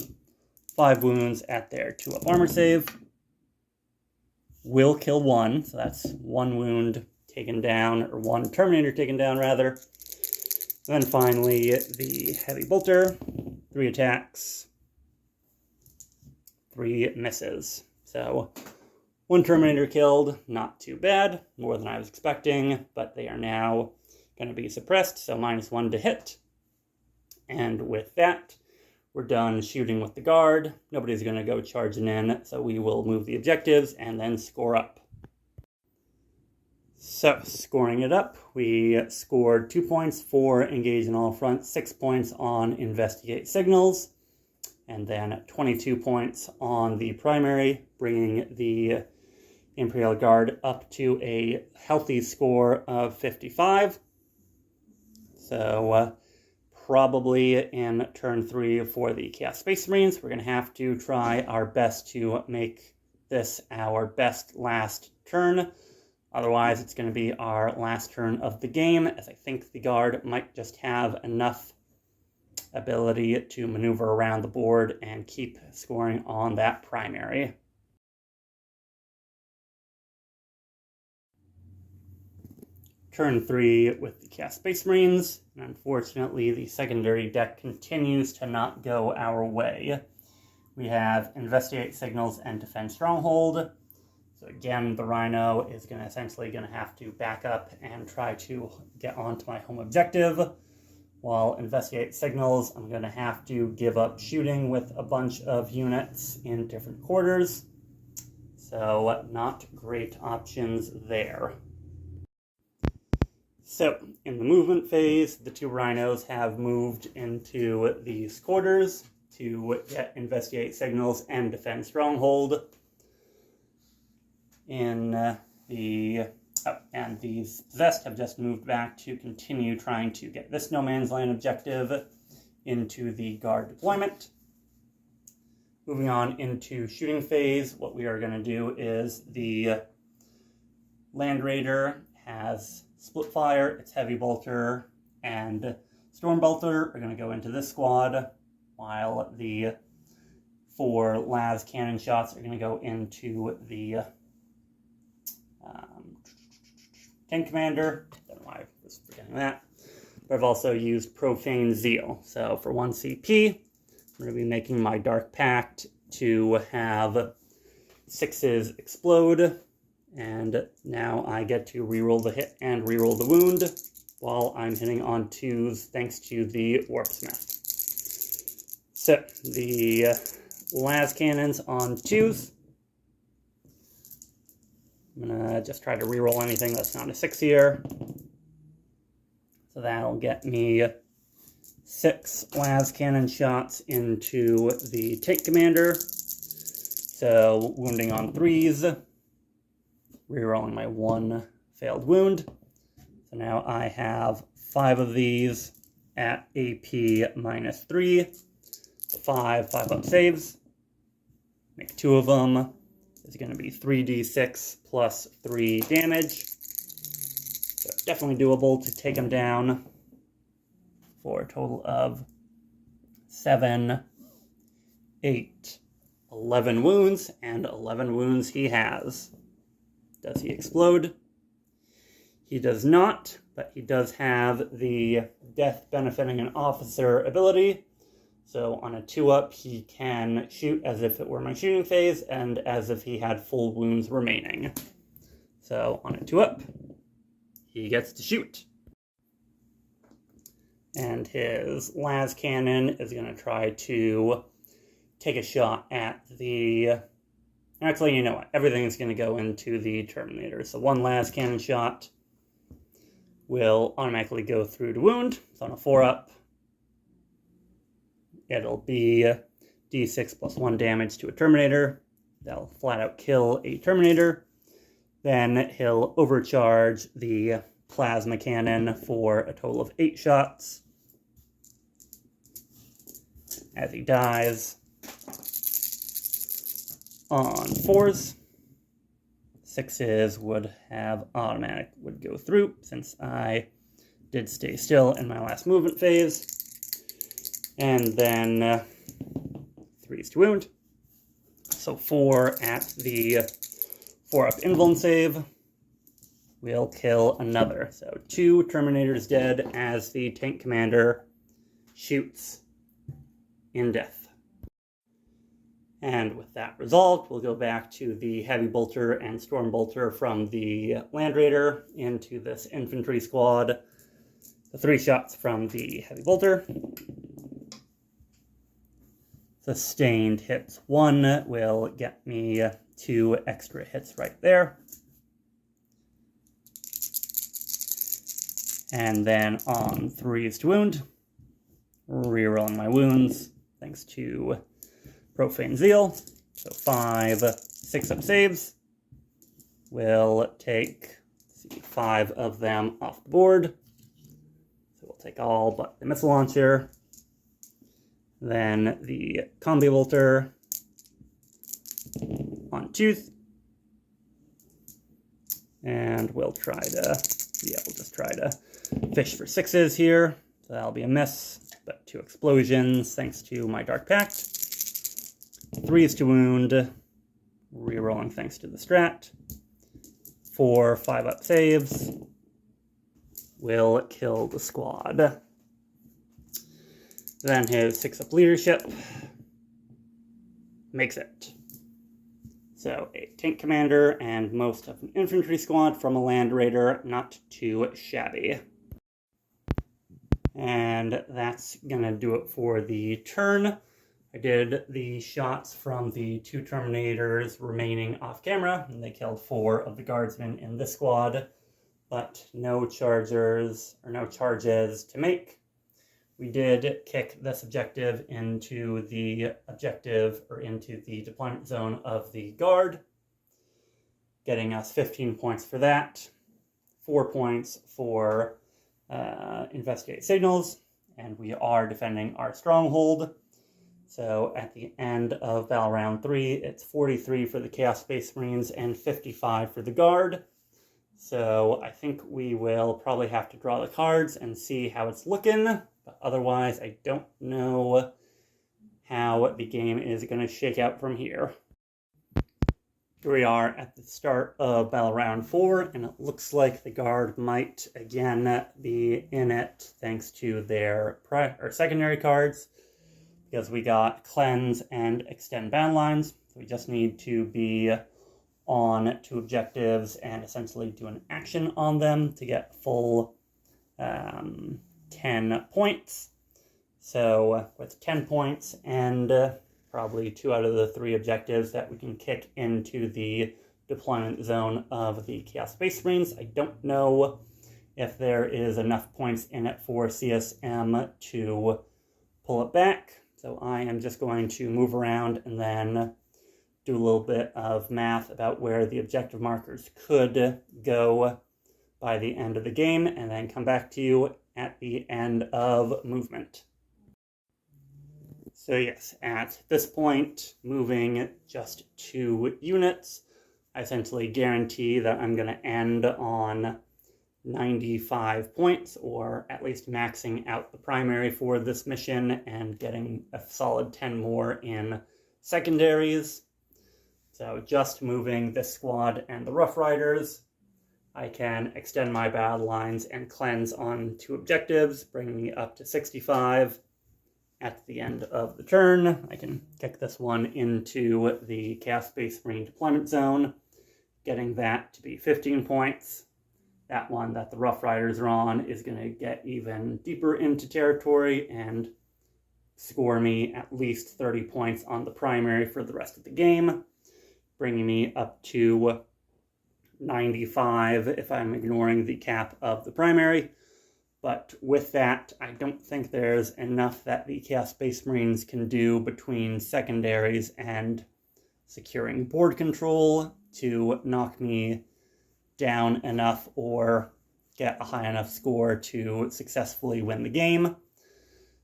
5 wounds at their 2-up armor save. Will kill 1, so that's 1 wound taken down, or 1 Terminator taken down, rather. And then finally, the Heavy Bolter, 3 attacks, 3 misses. So 1 Terminator killed, not too bad, more than I was expecting, but they are now going to be suppressed, so -1 to hit. And with that, we're done shooting with the guard. Nobody's going to go charging in, so we will move the objectives and then score up. So, scoring it up, we scored 2 points for Engage in All Fronts, 6 points on Investigate Signals, and then 22 points on the primary, bringing the Imperial Guard up to a healthy score of 55. So, probably in turn 3 for the Chaos Space Marines, we're going to have to try our best to make this our best last turn. Otherwise, it's going to be our last turn of the game, as I think the Guard might just have enough ability to maneuver around the board and keep scoring on that primary. Turn 3 with the Chaos Space Marines, and unfortunately the secondary deck continues to not go our way. We have Investigate Signals and Defend Stronghold. So again, the Rhino is essentially going to have to back up and try to get onto my home objective. While Investigate Signals, I'm going to have to give up shooting with a bunch of units in different quarters. So not great options there. So, in the movement phase, the 2 Rhinos have moved into these quarters to Investigate Signals and Defend Stronghold. And these Possessed have just moved back to continue trying to get this No Man's Land objective into the Guard deployment. Moving on into shooting phase, what we are going to do is the Land Raider has Split Fire, its Heavy Bolter, and Storm Bolter are going to go into this squad, while the 4 las cannon shots are going to go into the Tank Commander. I don't know why I was forgetting that. But I've also used Profane Zeal. So for 1 CP, I'm going to be making my Dark Pact to have 6s explode. And now I get to reroll the hit and reroll the wound while I'm hitting on 2s thanks to the Warpsmith. So the las cannons on 2s. I'm going to just try to reroll anything that's not a 6 here. So that'll get me 6 las cannon shots into the Tank Commander. So wounding on 3s. Rerolling my 1 failed wound. So now I have 5 of these at AP -3. 5 up saves. Make 2 of them. It's going to be 3d6 plus 3 damage. So definitely doable to take him down for a total of 7, 8, 11 wounds, and 11 wounds he has. Does he explode? He does not, but he does have the death benefiting an officer ability. So on a 2-up, he can shoot as if it were my shooting phase and as if he had full wounds remaining. So on a 2-up, he gets to shoot. And his las cannon is going to try to take a shot at the... Actually, you know what? Everything's going to go into the Terminator. So 1 las cannon shot will automatically go through to wound. So on a 4-up, it'll be d6 plus 1 damage to a Terminator. That'll flat out kill a Terminator. Then he'll overcharge the plasma cannon for a total of 8 shots. As he dies. On 4s, 6s would go through since I did stay still in my last movement phase. And then 3s to wound. So 4 at the 4-up invuln save will kill another. So 2 Terminators dead as the Tank Commander shoots in death. And with that resolved, we'll go back to the Heavy Bolter and Storm Bolter from the Land Raider into this infantry squad. The 3 shots from the Heavy Bolter. Sustained hits 1 will get me 2 extra hits right there. And then on 3s to wound, rerolling my wounds thanks to Profane Zeal. So 5 6-up saves will take 5 of them off the board. So we'll take all but the missile launcher. Then the Combi Bolter on Tooth. And we'll just try to fish for 6s here. So that'll be a miss, but 2 explosions thanks to my Dark Pact. 3s to wound, rerolling thanks to the strat. 4 5-up saves will kill the squad. Then his 6-up leadership makes it. So a Tank Commander and most of an infantry squad from a Land Raider, not too shabby. And that's gonna do it for the turn. I did the shots from the 2 Terminators remaining off camera, and they killed 4 of the guardsmen in this squad, but no charges to make. We did kick this objective into the deployment zone of the guard, getting us 15 points for that, 4 points for investigate signals, and we are defending our stronghold. So at the end of battle round 3, it's 43 for the Chaos Space Marines and 55 for the Guard. So I think we will probably have to draw the cards and see how it's looking. But otherwise, I don't know how the game is going to shake out from here. Here we are at the start of Battle Round 4, and it looks like the Guard might again be in it thanks to their secondary cards, because we got Cleanse and Extend Battle Lines. So we just need to be on 2 objectives and essentially do an action on them to get full 10 points. So with 10 points and probably 2 out of the 3 objectives that we can kick into the deployment zone of the Chaos Space Marines. I don't know if there is enough points in it for CSM to pull it back. So I am just going to move around and then do a little bit of math about where the objective markers could go by the end of the game, and then come back to you at the end of movement. So yes, at this point, moving just 2 units, I essentially guarantee that I'm going to end on 95 points, or at least maxing out the primary for this mission and getting a solid 10 more in secondaries. So just moving this squad and the Rough Riders, I can extend my battle lines and cleanse on 2 objectives, bringing me up to 65. At the end of the turn, I can kick this one into the Chaos Space Marine deployment zone, getting that to be 15 points. That one that the Rough Riders are on is going to get even deeper into territory and score me at least 30 points on the primary for the rest of the game, bringing me up to 95 if I'm ignoring the cap of the primary. But with that, I don't think there's enough that the Chaos Space Marines can do between secondaries and securing board control to knock me down enough or get a high enough score to successfully win the game.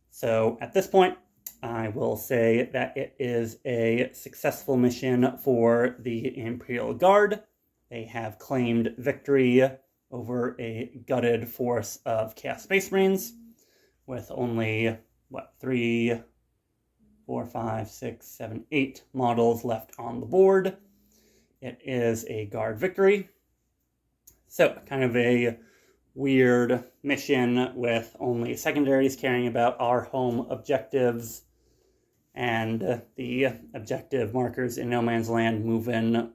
So at this point, I will say that it is a successful mission for the Imperial Guard. They have claimed victory over a gutted force of Chaos Space Marines with only, 3, 4, 5, 6, 7, 8 models left on the board. It is a Guard victory. So, kind of a weird mission with only secondaries caring about our home objectives and the objective markers in No Man's Land moving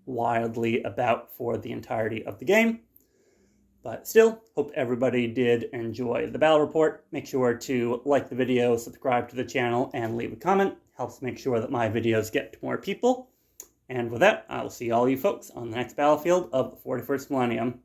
wildly about for the entirety of the game. But still, hope everybody did enjoy the battle report. Make sure to like the video, subscribe to the channel, and leave a comment. Helps make sure that my videos get to more people. And with that, I will see all you folks on the next battlefield of the 41st Millennium.